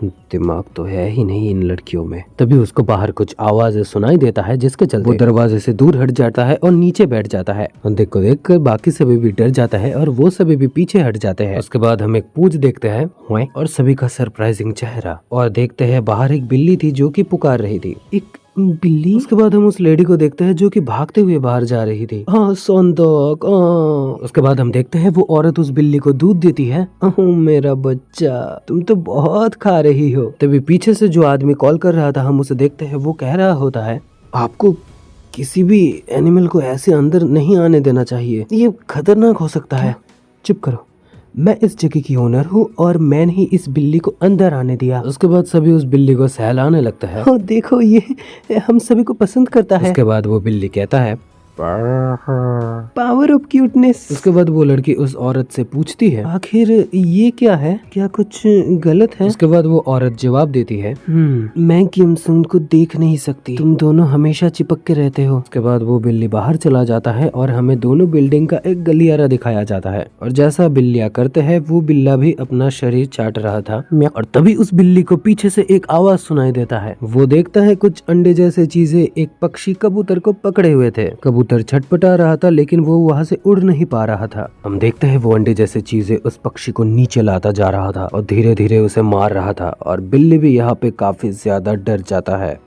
दिमाग तो है ही नहीं इन लड़कियों में। तभी उसको बाहर कुछ आवाजें सुनाई देता है, जिसके चलते वो दरवाजे से दूर हट जाता है और नीचे बैठ जाता है। अंधे को देखकर बाकी सभी भी डर जाता है और वो सभी भी पीछे हट जाते हैं। उसके बाद हम एक पूछ देखते हैं और सभी का सरप्राइजिंग चेहरा, और देखते हैं बाहर एक बिल्ली थी जो कि पुकार रही थी। एक बिल्ली? उसके बाद हम उस लेडी को देखते हैं जो कि भागते हुए बाहर जा रही थी। हाँ सोनदोक। उसके बाद हम देखते हैं वो औरत उस बिल्ली को दूध देती है। मेरा बच्चा, तुम तो बहुत खा रही हो। तभी पीछे से जो आदमी कॉल कर रहा था हम उसे देखते हैं, वो कह रहा होता है आपको किसी भी एनिमल को ऐसे अंदर नहीं आने देना चाहिए, ये खतरनाक हो सकता है। चुप करो, मैं इस जगह की ओनर हूँ और मैंने ही इस बिल्ली को अंदर आने दिया। उसके बाद सभी उस बिल्ली को सहलाने लगता है। देखो ये हम सभी को पसंद करता है। उसके बाद वो बिल्ली कहता है पावर ऑफ क्यूटनेस। उसके बाद वो लड़की उस औरत से पूछती है आखिर ये क्या है, क्या कुछ गलत है? उसके बाद वो औरत जवाब देती है मैं किम सुन को देख नहीं सकती, तुम दोनों हमेशा चिपक के रहते हो। उसके बाद वो बिल्ली बाहर चला जाता है और हमें दोनों बिल्डिंग का एक गलियारा दिखाया जाता है और जैसा बिल्लियां करते हैं वो बिल्ला भी अपना शरीर चाट रहा था। और तभी उस बिल्ली को पीछे से एक आवाज सुनाई देता है। वो देखता है कुछ अंडे जैसे चीजें एक पक्षी कबूतर को पकड़े हुए थे। कबूतर छटपटा रहा था लेकिन वो वहाँ से उड़ नहीं पा रहा था। हम देखते हैं वो अंडे जैसे चीजें उस पक्षी को नीचे लाता जा रहा था और धीरे धीरे उसे मार रहा था और बिल्ली भी यहाँ पे काफी ज्यादा डर जाता है।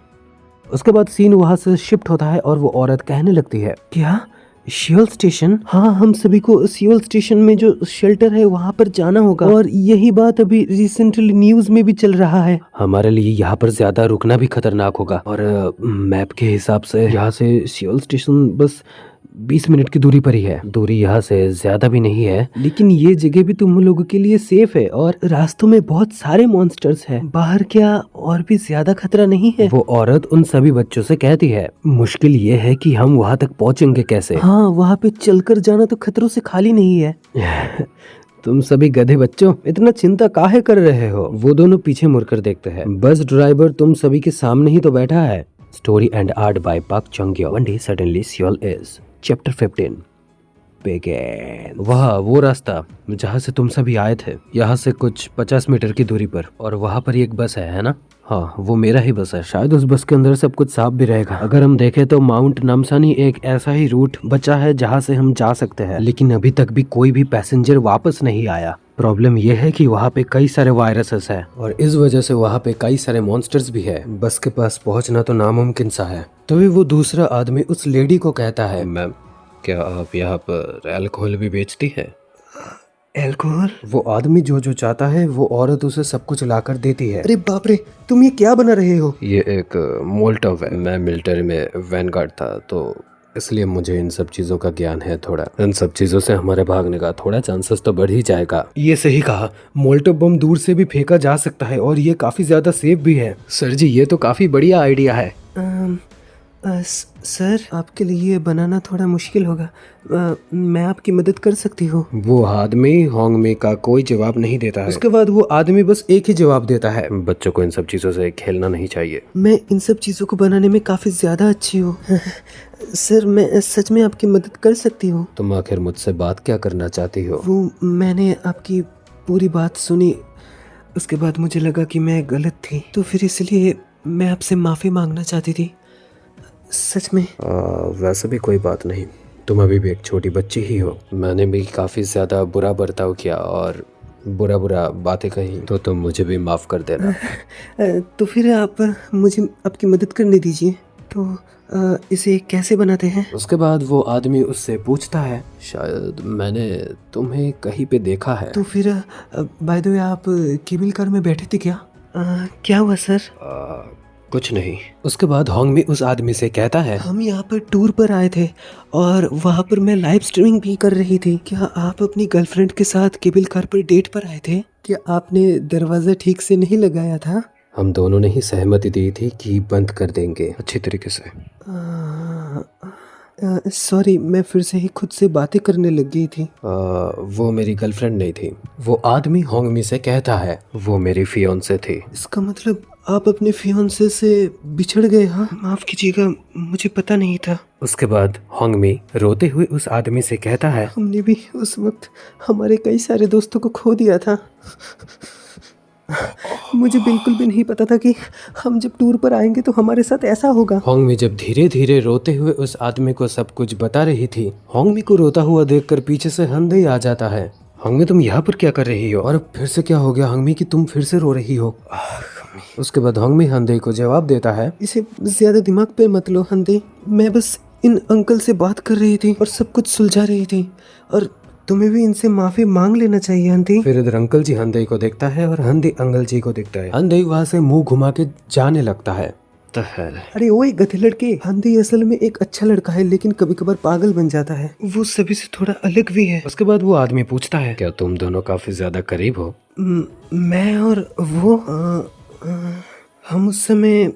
उसके बाद सीन वहाँ से शिफ्ट होता है और वो औरत कहने लगती है क्या सियोल स्टेशन? हाँ, हम सभी को सियोल स्टेशन में जो शेल्टर है वहाँ पर जाना होगा और यही बात अभी रिसेंटली न्यूज में भी चल रहा है। हमारे लिए यहाँ पर ज्यादा रुकना भी खतरनाक होगा और मैप के हिसाब से यहाँ से सियोल स्टेशन बस 20 मिनट की दूरी पर ही है। दूरी यहाँ से ज्यादा भी नहीं है, लेकिन ये जगह भी तुम लोगों के लिए सेफ है और रास्तों में बहुत सारे मॉन्स्टर्स हैं। बाहर क्या और भी ज्यादा खतरा नहीं है? वो औरत उन सभी बच्चों से कहती है मुश्किल ये है कि हम वहाँ तक पहुँचेंगे कैसे? हाँ, वहाँ पे चलकर जाना तो खतरों से खाली नहीं है। तुम सभी गधे बच्चों इतना चिंता काहे कर रहे हो? वो दोनों पीछे मुड़कर देखते हैं। बस ड्राइवर तुम सभी के सामने ही तो बैठा है। Story and art by Pak Chung-yo. One day suddenly Seoul is chapter 15 begin। वह वो रास्ता जहाँ से तुम सभी आए थे, यहाँ से कुछ 50 मीटर की दूरी पर, और वहाँ पर एक बस है ना? हाँ, वो मेरा ही बस है। शायद उस बस के अंदर सब कुछ साफ भी रहेगा। अगर हम देखें तो माउंट नामसानी एक ऐसा ही रूट बचा है जहाँ से हम जा सकते हैं, लेकिन अभी तक भी कोई भी पैसेंजर वापस नहीं आया। प्रॉब्लम यह है कि वहाँ पे कई सारे वायरसेस हैं और इस वजह से वहाँ पे कई सारे मॉन्स्टर्स भी है। बस के पास पहुँचना तो नामुमकिन सा है। तभी वो दूसरा आदमी उस लेडी को कहता है मैम, क्या आप यहाँ पर अल्कोहल भी बेचती है? अल्कोहल? वो आदमी जो चाहता है वो औरत उसे सब कुछ लाकर देती है। अरे बाप रे, तुम ये क्या बना रहे हो? ये एक मोल्टोव है। मैं मिलिट्री में वैनगार्ड था तो इसलिए मुझे इन सब चीजों का ज्ञान है थोड़ा। इन सब चीजों से हमारे भागने का थोड़ा चांसेस तो बढ़ ही जाएगा। ये सही कहा, मोल्टोव बम दूर से भी फेंका जा सकता है और ये काफी ज्यादा सेफ भी है। सर जी, ये तो काफी बढ़िया आइडिया है। सर, आपके लिए बनाना थोड़ा मुश्किल होगा। मैं आपकी मदद कर सकती हूँ। वो आदमी होंगमी का कोई जवाब नहीं देता है। उसके बाद वो आदमी बस एक ही जवाब देता है, बच्चों को इन सब चीजों से खेलना नहीं चाहिए। मैं इन सब चीजों को बनाने में काफी ज्यादा अच्छी हूँ। सर, मैं सच में आपकी मदद कर सकती हूँ। तुम आखिर मुझसे बात क्या करना चाहती हो? वो मैंने आपकी पूरी बात सुनी, उसके बाद मुझे लगा कि मैं गलत थी, तो फिर इसलिए मैं आपसे माफी मांगना चाहती थी। सच में? वैसे भी कोई बात नहीं, तुम अभी भी एक छोटी बच्ची ही हो। मैंने भी काफ़ी ज़्यादा बुरा बर्ताव किया और बुरा बातें कही, तो तुम मुझे भी माफ़ कर देना। तो फिर आप मुझे आपकी मदद करने दीजिए। तो इसे कैसे बनाते हैं? उसके बाद वो आदमी उससे पूछता है, शायद मैंने तुम्हें कहीं पे देखा है। तो फिर बाय द वे, आप केबल कार में बैठे थे क्या? क्या हुआ सर? कुछ नहीं। उसके बाद होंगमी उस आदमी से कहता है, हम यहाँ पर टूर पर आए थे और वहाँ पर मैं लाइव स्ट्रीमिंग भी कर रही थी। क्या आप अपनी गर्लफ्रेंड के साथ केबल कार पर डेट पर आए थे? क्या आपने दरवाजा ठीक से नहीं लगाया था? हम दोनों ने ही सहमति दी थी कि बंद कर देंगे अच्छी तरीके से। सॉरी, मैं फिर से ही खुद से बातें करने लग गई थी। वो मेरी गर्लफ्रेंड नहीं थी। वो आदमी होंगमी से कहता है, वो मेरी फियोंसे थी। इसका मतलब आप अपने फियोंसे से बिछड़ गए? हाँ, माफ कीजिएगा, मुझे पता नहीं था। उसके बाद होंगमी रोते हुए उस आदमी से कहता है, हमने भी उस वक्त हमारे कई सारे दोस्तों को खो दिया था। मुझे बिल्कुल भी नहीं पता था कि हम जब टूर पर आएंगे तो हमारे साथ ऐसा होगा। होंगमी जब धीरे धीरे रोते हुए उस आदमी को सब कुछ बता रही थी, होंगमी को रोता हुआ देखकर पीछे से हंधई आ जाता है। होंगमी, तुम यहाँ पर क्या कर रही हो? और फिर से क्या हो गया होंगमी कि तुम फिर से रो रही हो? उसके बाद होंगमी हंदे को जवाब देता है, इसे ज्यादा दिमाग पे मत लो हंदे, मैं बस इन अंकल से बात कर रही थी और सब कुछ सुलझा रही थी, और तुम्हें भी इनसे माफी मांग लेना चाहिए हंदी। फिर इधर अंकल जी हंदे को देखता है और हंदी अंकल जी को देखता है। हंदे वहाँ से मुंह घुमा के जाने लगता है। अरे ओए गधे लड़के, हंदी असल में एक अच्छा लड़का है, लेकिन कभी कभार पागल बन जाता है, वो सभी से थोड़ा अलग भी है। उसके बाद वो आदमी पूछता है, क्या तुम दोनों काफी ज्यादा करीब हो? मैं और वो हम उस समय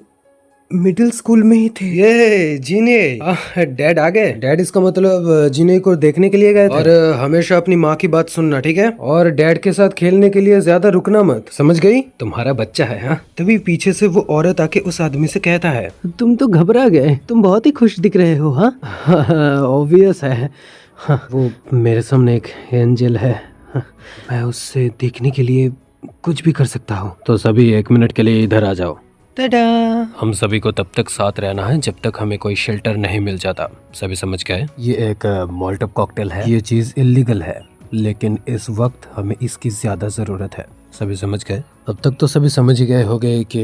मिडिल स्कूल में ही थे। ये जीने डैड आ गए। डैड इसका मतलब जीने को देखने के लिए गए थे। और हमेशा अपनी माँ की बात सुनना, ठीक है? और डैड के साथ खेलने के लिए ज्यादा रुकना मत, समझ गई? तुम्हारा बच्चा है। हाँ। तभी पीछे से वो औरत आके उस आदमी से कहता है, तुम तो घबरा गए, तुम बहुत ही खुश दिख रहे हो। हाँ ऑब्वियस है। हाँ, वो मेरे सामने एक एंजल है। हाँ, मैं उससे देखने के लिए कुछ भी कर सकता हूँ। तो सभी 1 मिनट के लिए इधर आ जाओ। हम सभी को तब तक साथ रहना है जब तक हमें कोई शेल्टर नहीं मिल जाता। सभी समझ गए? ये एक मोल्टोव कॉकटेल है। ये चीज इलीगल है, लेकिन इस वक्त हमें इसकी ज्यादा जरूरत है। सभी समझ गए? अब तक तो सभी समझ ही गए होंगे कि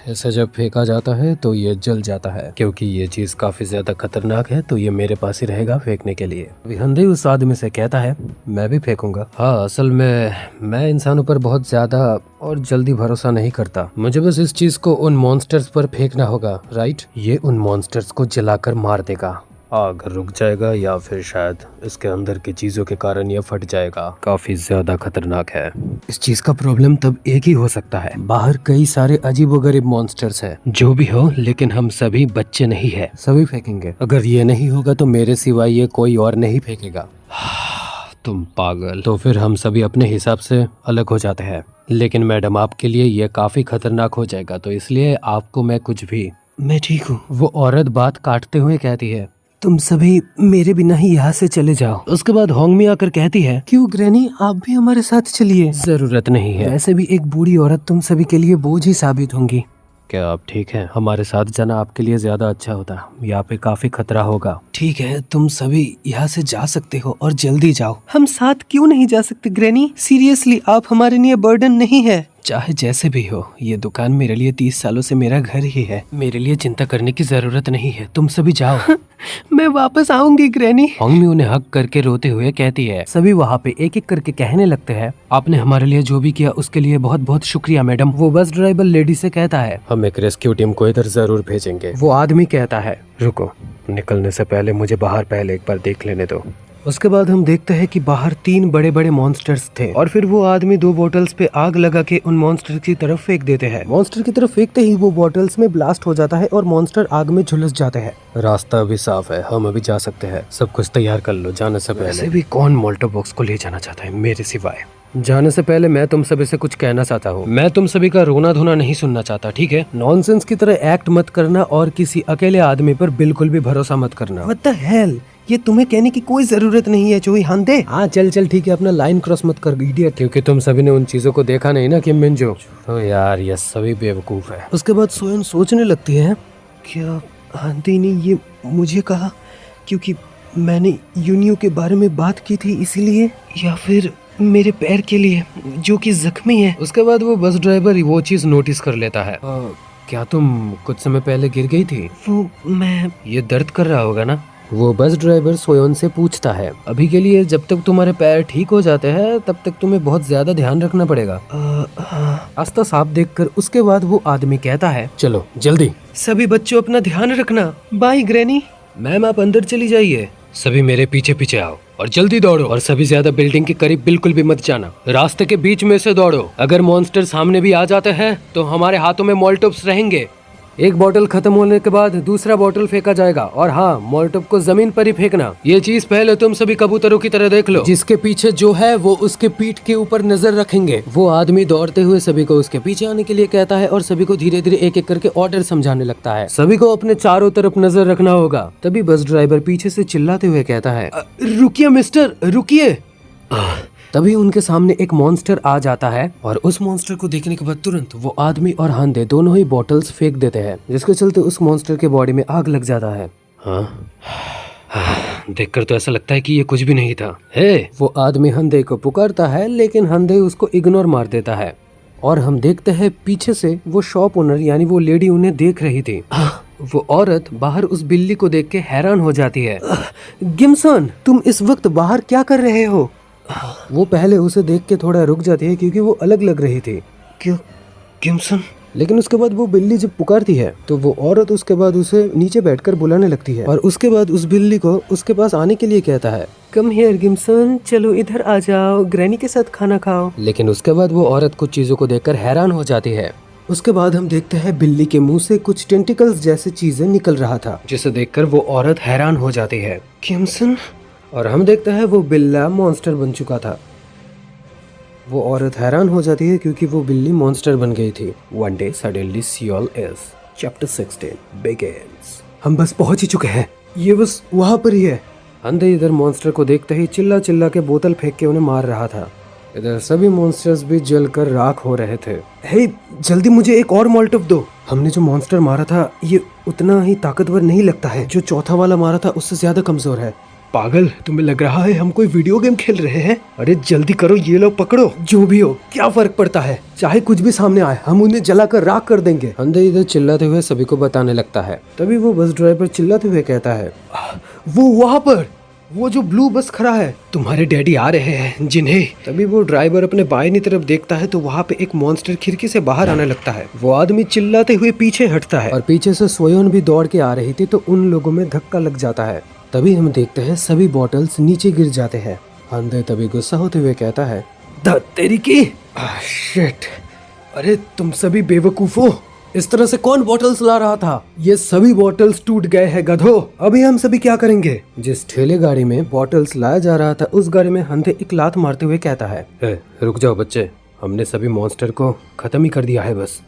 ऐसा जब फेंका जाता है तो ये जल जाता है, क्योंकि ये चीज काफी ज्यादा खतरनाक है, तो ये मेरे पास ही रहेगा फेंकने के लिए। अभी हंदे उस आदमी से कहता है, मैं भी फेंकूंगा। हाँ, असल में मैं इंसानों पर बहुत ज्यादा और जल्दी भरोसा नहीं करता। मुझे बस इस चीज को उन मॉन्स्टर्स पर फेंकना होगा, राइट? ये उन मॉन्स्टर्स को जलाकर मार देगा। आग रुक जाएगा या फिर शायद इसके अंदर की चीजों के कारण ये फट जाएगा। काफी ज्यादा खतरनाक है। इस चीज का प्रॉब्लम तब एक ही हो सकता है, बाहर कई सारे अजीबोगरीब मॉन्स्टर्स हैं। जो भी हो, लेकिन हम सभी बच्चे नहीं है, सभी फेंकेंगे। अगर ये नहीं होगा तो मेरे सिवाय ये कोई और नहीं फेंकेगा। तुम पागल। तो फिर हम सभी अपने हिसाब से अलग हो जाते हैं, लेकिन मैडम आपके लिए ये काफी खतरनाक हो जाएगा, तो इसलिए आपको मैं कुछ भी। मैं ठीक हूँ। वो औरत बात काटते हुए कहती है, तुम सभी मेरे बिना ही यहाँ से चले जाओ। उसके बाद होंगमी आकर कहती है, क्यों ग्रैनी, आप भी हमारे साथ चलिए। जरूरत नहीं है, वैसे भी एक बूढ़ी औरत तुम सभी के लिए बोझ ही साबित होंगी। क्या आप ठीक हैं? हमारे साथ जाना आपके लिए ज्यादा अच्छा होता, यहाँ पे काफी खतरा होगा। ठीक है, तुम सभी यहाँ से जा सकते हो और जल्दी जाओ। हम साथ क्यों नहीं जा सकते ग्रैनी? सीरियसली, आप हमारे लिए बर्डन नहीं है। चाहे जैसे भी हो, ये दुकान मेरे लिए 30 सालों से मेरा घर ही है। मेरे लिए चिंता करने की जरूरत नहीं है, तुम सभी जाओ। मैं वापस आऊंगी ग्रैनी। होंगमी उन्हें हक करके रोते हुए कहती है। सभी वहाँ पे एक एक करके कहने लगते हैं, आपने हमारे लिए जो भी किया उसके लिए बहुत बहुत शुक्रिया मैडम। वो बस ड्राइवर लेडी से कहता है, हम एक रेस्क्यू टीम को इधर जरूर भेजेंगे। वो आदमी कहता है, रुको, निकलने से पहले मुझे बाहर पहले एक बार देख लेने दो। उसके बाद हम देखते हैं कि बाहर 3 बड़े बड़े मॉन्स्टर्स थे, और फिर वो आदमी 2 बॉटल्स पे आग लगा के उन मॉन्स्टर की तरफ फेंक देते हैं। मॉन्स्टर की तरफ फेंकते ही वो बॉटल्स में ब्लास्ट हो जाता है और मॉन्स्टर आग में झुलस जाते हैं। रास्ता अभी साफ है, हम अभी जा सकते हैं। सब कुछ तैयार कर लो जाने से पहले। वैसे भी कौन मोल्टोव बॉक्स को ले जाना चाहता है मेरे सिवाय? जाने से पहले मैं तुम सभी से कुछ कहना चाहता हूँ। मैं तुम सभी का रोना धोना नहीं सुनना चाहता, ठीक है? नॉनसेंस की तरह एक्ट मत करना और किसी अकेले आदमी पर बिल्कुल भी भरोसा मत करना। What the hell? ये तुम्हें कहने की कोई जरूरत नहीं है चोई हंदे। हाँ चल चल ठीक है, अपना लाइन क्रॉस मत कर इडियट, क्योंकि तुम सभी ने उन चीजों को देखा नहीं ना कि मिंजो। तो यार ये सभी बेवकूफ है। उसके बाद सोयन सोचने लगती है, क्या हंदे ने ये मुझे कहा क्योंकि मैंने यूनियो के बारे में बात की थी इसीलिए, या फिर मेरे पैर के लिए जो कि जख्मी है। उसके बाद वो बस ड्राइवर वो चीज नोटिस कर लेता है। क्या तुम कुछ समय पहले गिर गई थी? वो मैं, ये दर्द कर रहा होगा ना? वो बस ड्राइवर सोयन से पूछता है, अभी के लिए जब तक तुम्हारे पैर ठीक हो जाते हैं तब तक तुम्हें बहुत ज्यादा ध्यान रखना पड़ेगा। रास्ता साफ देखकर उसके बाद वो आदमी कहता है, चलो जल्दी। सभी बच्चों अपना ध्यान रखना। Bye granny. मैम आप अंदर चली जाइए। सभी मेरे पीछे पीछे आओ और जल्दी दौड़ो, और सभी ज्यादा बिल्डिंग के करीब बिल्कुल भी मत जाना, रास्ते के बीच में से दौड़ो। अगर मॉन्स्टर सामने भी आ जाते हैं तो हमारे हाथों में मोल्टोव्स रहेंगे। एक बोतल खत्म होने के बाद दूसरा बोतल फेंका जाएगा, और हाँ, मोल्टोव को जमीन पर ही फेंकना। ये चीज पहले तुम सभी कबूतरों की तरह देख लो, जिसके पीछे जो है वो उसके पीठ के ऊपर नजर रखेंगे। वो आदमी दौड़ते हुए सभी को उसके पीछे आने के लिए कहता है और सभी को धीरे धीरे एक एक करके ऑर्डर समझाने लगता है। सभी को अपने चारों तरफ नजर रखना होगा। तभी बस ड्राइवर पीछे से चिल्लाते हुए कहता है, रुकिए मिस्टर, रुकिए। तभी उनके सामने एक मॉन्स्टर आ जाता है, और उस मॉन्स्टर को देखने के बाद तुरंत वो आदमी और हंदे दोनों ही बॉटल्स फेंक देते हैं, जिसके चलते उस मॉन्स्टर के बॉडी में आग लग जाता है। हाँ, देखकर तो ऐसा लगता है कि ये कुछ भी नहीं था। हे, वो आदमी हंदे को पुकारता है, लेकिन हंदे उसको इग्नोर मार देता है। और हम देखते हैं पीछे से वो शॉप ओनर यानी वो लेडी उन्हें देख रही थी। वो औरत बाहर उस बिल्ली को देख के हैरान हो जाती है। गिम्सन, तुम इस वक्त बाहर क्या कर रहे हो? वो पहले उसे देख के थोड़ा रुक जाती है क्योंकि वो अलग लग रही थी। क्यों गिम्सन? लेकिन उसके बाद वो बिल्ली जब पुकारती है तो वो औरत उसके बाद उसे नीचे बैठकर बुलाने लगती है और उसके बाद उस बिल्ली को उसके पास आने के लिए कहता है, कम हियर गिम्सन, चलो इधर आ जाओ, ग्रैनी के साथ खाना खाओ। लेकिन उसके बाद वो औरत कुछ चीजों को देखकर हैरान हो जाती है। उसके बाद हम देखते हैं बिल्ली के मुंह से कुछ टेंटिकल्स जैसे चीजें निकल रहा था, जिसे देखकर वो औरत हैरान हो जाती है। गिम्सन, और हम देखते हैं वो बिल्ला मॉन्स्टर बन चुका था। वो औरत हैरान हो जाती है क्योंकि वो बिल्ली मॉन्स्टर बन गई थी। One day suddenly Seoul is Chapter 16 begins। हम बस पहुंच ही चुके हैं, ये बस वहाँ पर ही है। अंधे इधर मॉन्स्टर को देखते ही चिल्ला चिल्ला के बोतल फेंक के उन्हें मार रहा था। इधर सभी मॉन्स्टर्स भी जलकर राख हो रहे थे। हे, जल्दी मुझे एक और मोल्टिव दो। हमने जो मॉन्स्टर मारा था ये उतना ही ताकतवर नहीं लगता है, जो चौथा वाला मारा था उससे ज्यादा कमजोर है। पागल, तुम्हें लग रहा है हम कोई वीडियो गेम खेल रहे हैं? अरे जल्दी करो, ये लो पकड़ो। जो भी हो, क्या फर्क पड़ता है, चाहे कुछ भी सामने आए, हम उन्हें जलाकर राख कर देंगे। अंधे इधर चिल्लाते हुए सभी को बताने लगता है। तभी वो बस ड्राइवर चिल्लाते हुए कहता है, वो वहाँ पर, वो जो ब्लू बस खड़ा है, तुम्हारे डैडी आ रहे हैं जिन्हें। तभी वो ड्राइवर अपने बाएं तरफ देखता है तो वहाँ पे एक मॉन्स्टर खिड़की से बाहर आने लगता है। वो आदमी चिल्लाते हुए पीछे हटता है और पीछे से सोयोन भी दौड़ के आ रही थी तो उन लोगों में धक्का लग जाता है। तभी हम देखते हैं सभी बॉटल्स नीचे गिर जाते हैं। अंधे तभी गुस्सा होते हुए कहता है, तेरी की शिट, अरे तुम सभी बेवकूफ हो, इस तरह से कौन बॉटल्स ला रहा था? ये सभी बॉटल्स टूट गए हैं गधो। अभी हम सभी क्या करेंगे? जिस ठेले गाड़ी में बॉटल्स लाया जा रहा था उस गाड़ी में अंधे एक लात मारते हुए कहता है, रुक जाओ बच्चे, हमने सभी मॉन्स्टर को खत्म ही कर दिया है बस।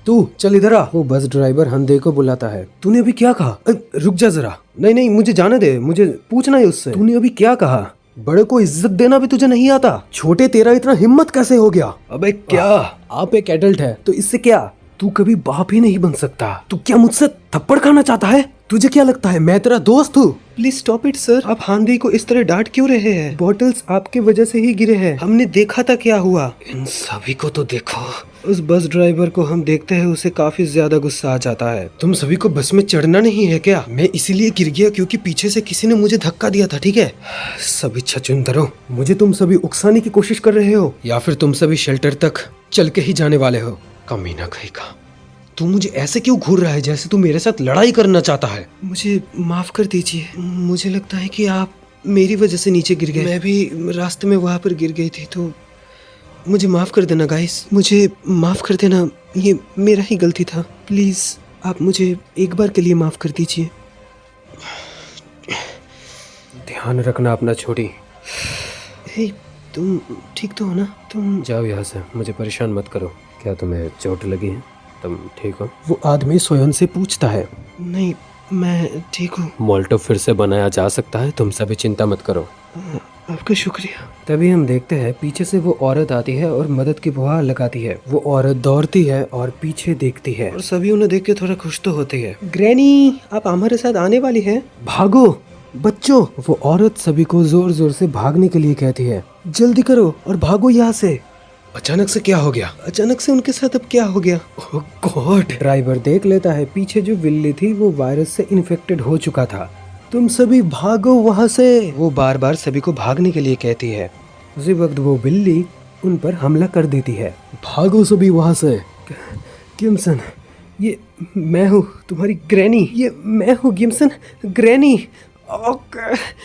तू चल इधर आ। वो बस ड्राइवर हंधे को बुलाता है। तूने अभी क्या कहा? रुक जा जरा। नहीं मुझे जाने दे, मुझे पूछना है उससे। तूने अभी क्या कहा? बड़े को इज्जत देना भी तुझे नहीं आता? छोटे, तेरा इतना हिम्मत कैसे हो गया? अबे क्या, आप एक एडल्ट है तो इससे क्या? तू कभी बाप ही नहीं बन सकता। तू क्या मुझसे थप्पड़ खाना चाहता है? तुझे क्या लगता है मैं तेरा दोस्त हूँ? प्लीज स्टॉप इट सर, आप हांदी को इस तरह डांट क्यों रहे हैं? बॉटल्स आपके वजह से ही गिरे हैं, हमने देखा था क्या हुआ। इन सभी को तो देखो। उस बस ड्राइवर को हम देखते हैं, उसे काफी ज्यादा गुस्सा आ जाता है। तुम सभी को बस में चढ़ना नहीं है क्या? मैं इसीलिए गिर गया क्योंकि पीछे से किसी ने मुझे धक्का दिया था, ठीक है? सभी छछूंदरों, मुझे तुम सभी उकसाने की कोशिश कर रहे हो या फिर तुम सभी शेल्टर तक चल के ही जाने वाले हो? कमीना कहीं का, तू मुझे ऐसे क्यों घूर रहा है जैसे तू मेरे साथ लड़ाई करना चाहता है? मुझे माफ कर दीजिए, मुझे लगता है कि आप मेरी वजह से नीचे गिर गए। मैं भी रास्ते में वहाँ पर गिर गई थी, तो मुझे माफ कर देना गाइस, मुझे माफ कर देना, ये मेरा ही गलती था। प्लीज आप मुझे एक बार के लिए माफ कर दीजिए। ध्यान रखना अपना छोटी। हे, तुम ठीक तो हो ना? तुम जाओ यहाँ से, मुझे परेशान मत करो। क्या तुम्हें चोट लगी है? तुम ठीक हो? वो आदमी सोयन से पूछता है। नहीं, मैं ठीक हूँ। मोल्टो फिर से बनाया जा सकता है, तुम सभी चिंता मत करो। आपका शुक्रिया। तभी हम देखते हैं पीछे से वो औरत आती है और मदद की गुहार लगाती है। वो औरत दौड़ती है और पीछे देखती है और सभी उन्हें देख के थोड़ा खुश तो होती है। ग्रैनी, आप हमारे साथ आने वाली है? भागो बच्चों। वो औरत सभी को जोर जोर से भागने के लिए कहती है। जल्दी करो और भागो यहाँ से। अचानक से क्या हो गया? अचानक से उनके साथ अब क्या हो गया? ओह गॉड। ड्राइवर देख लेता है पीछे जो बिल्ली थी वो वायरस से इन्फेक्टेड हो चुका था। तुम सभी भागो वहाँ से। वो बार बार सभी को भागने के लिए कहती है। उसी वक्त वो बिल्ली उन पर हमला कर देती है। भागो सभी वहाँ से। गिम्सन, ये मैं हूँ तुम्हारी ग्रैनी, ये मैं हूँ गिम्सन, ग्रैनी।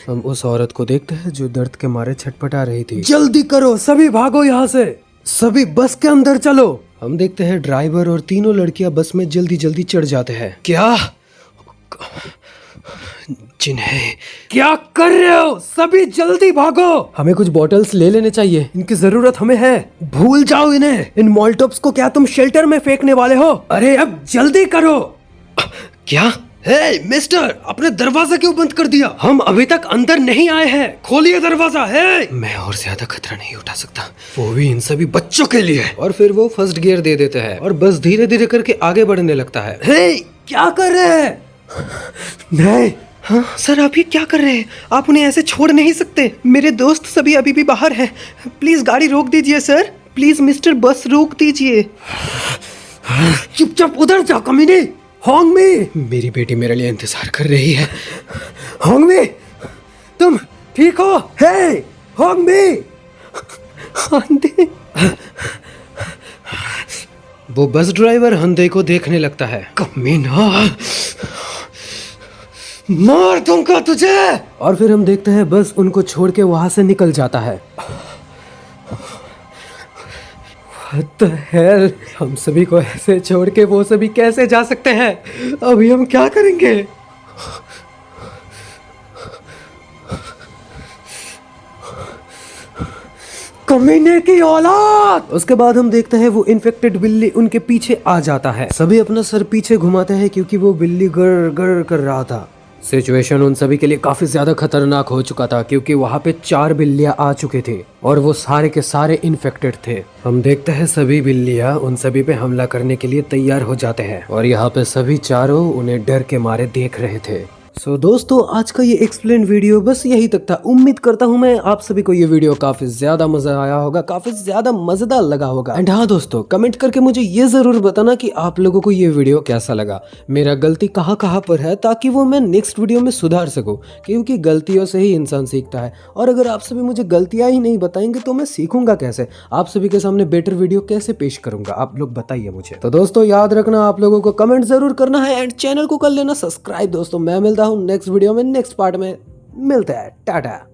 हम उस औरत को देखते हैं जो दर्द के मारे छटपटा रही थी। जल्दी करो, सभी भागो यहाँ से, सभी बस के अंदर चलो। हम देखते हैं ड्राइवर और तीनों लड़कियां बस में जल्दी जल्दी चढ़ जाते हैं। क्या जिन्हें क्या कर रहे हो? सभी जल्दी भागो, हमें कुछ बॉटल्स ले लेने चाहिए, इनकी जरूरत हमें है। भूल जाओ इन्हें। इन मॉल्टोप्स को क्या तुम शेल्टर में फेंकने वाले हो? अरे अब जल्दी करो। क्या? हे मिस्टर, आपने दरवाजा क्यों बंद कर दिया? हम अभी तक अंदर नहीं आए हैं, खोलिए दरवाजा। है मैं और ज्यादा खतरा नहीं उठा सकता, वो भी इन सभी बच्चों के लिए। और फिर वो फर्स्ट गियर दे देते हैं और बस धीरे धीरे करके आगे बढ़ने लगता है। हे, क्या कर रहे हैं? नहीं। हाँ सर, आप ये क्या कर रहे हैं? आप उन्हें ऐसे छोड़ नहीं सकते। मेरे दोस्त सभी अभी भी बाहर हैं, प्लीज गाड़ी रोक दीजिए सर, प्लीज मिस्टर बस रोक दीजिए। चुपचाप उधर जा कमीने। होंगमी, मेरी बेटी मेरे लिए इंतजार कर रही है। होंगमी, तुम ठीक हो? हे होंगमी। हंदे। वो बस ड्राइवर हंदे को देखने लगता है। कमीना, मार दूंगा तुझे। और फिर हम देखते हैं बस उनको छोड़ के वहां से निकल जाता है। What the hell? हम सभी को ऐसे छोड़ के वो सभी कैसे जा सकते हैं? अभी हम क्या करेंगे? कमीने की औलाद। उसके बाद हम देखते हैं वो इन्फेक्टेड बिल्ली उनके पीछे आ जाता है। सभी अपना सर पीछे घुमाते हैं क्योंकि वो बिल्ली गर गर कर रहा था। सिचुएशन उन सभी के लिए काफी ज्यादा खतरनाक हो चुका था क्योंकि वहाँ पे 4 बिल्लियां आ चुके थे और वो सारे के सारे इन्फेक्टेड थे। हम देखते हैं सभी बिल्लियां उन सभी पे हमला करने के लिए तैयार हो जाते हैं और यहाँ पे सभी चारों उन्हें डर के मारे देख रहे थे। सो दोस्तों, आज का ये एक्सप्लेन वीडियो बस यही तक था। उम्मीद करता हूँ मैं आप सभी को ये वीडियो काफी ज्यादा मजा आया होगा, काफी ज्यादा मजेदार लगा होगा। एंड हाँ दोस्तों, कमेंट करके मुझे ये जरूर बताना कि आप लोगों को ये वीडियो कैसा लगा, मेरा गलती कहाँ कहाँ पर है, ताकि वो मैं नेक्स्ट वीडियो में सुधार सकूं, क्योंकि गलतियों से ही इंसान सीखता है। और अगर आप सभी मुझे गलतियां ही नहीं बताएंगे तो मैं सीखूंगा कैसे, आप सभी के सामने बेटर वीडियो कैसे पेश करूंगा, आप लोग बताइए मुझे। तो दोस्तों याद रखना, आप लोगों को कमेंट जरूर करना है एंड चैनल को कर लेना सब्सक्राइब। दोस्तों मैं मिलता हूँ नेक्स्ट वीडियो में, नेक्स्ट पार्ट में मिलता है। टाटा।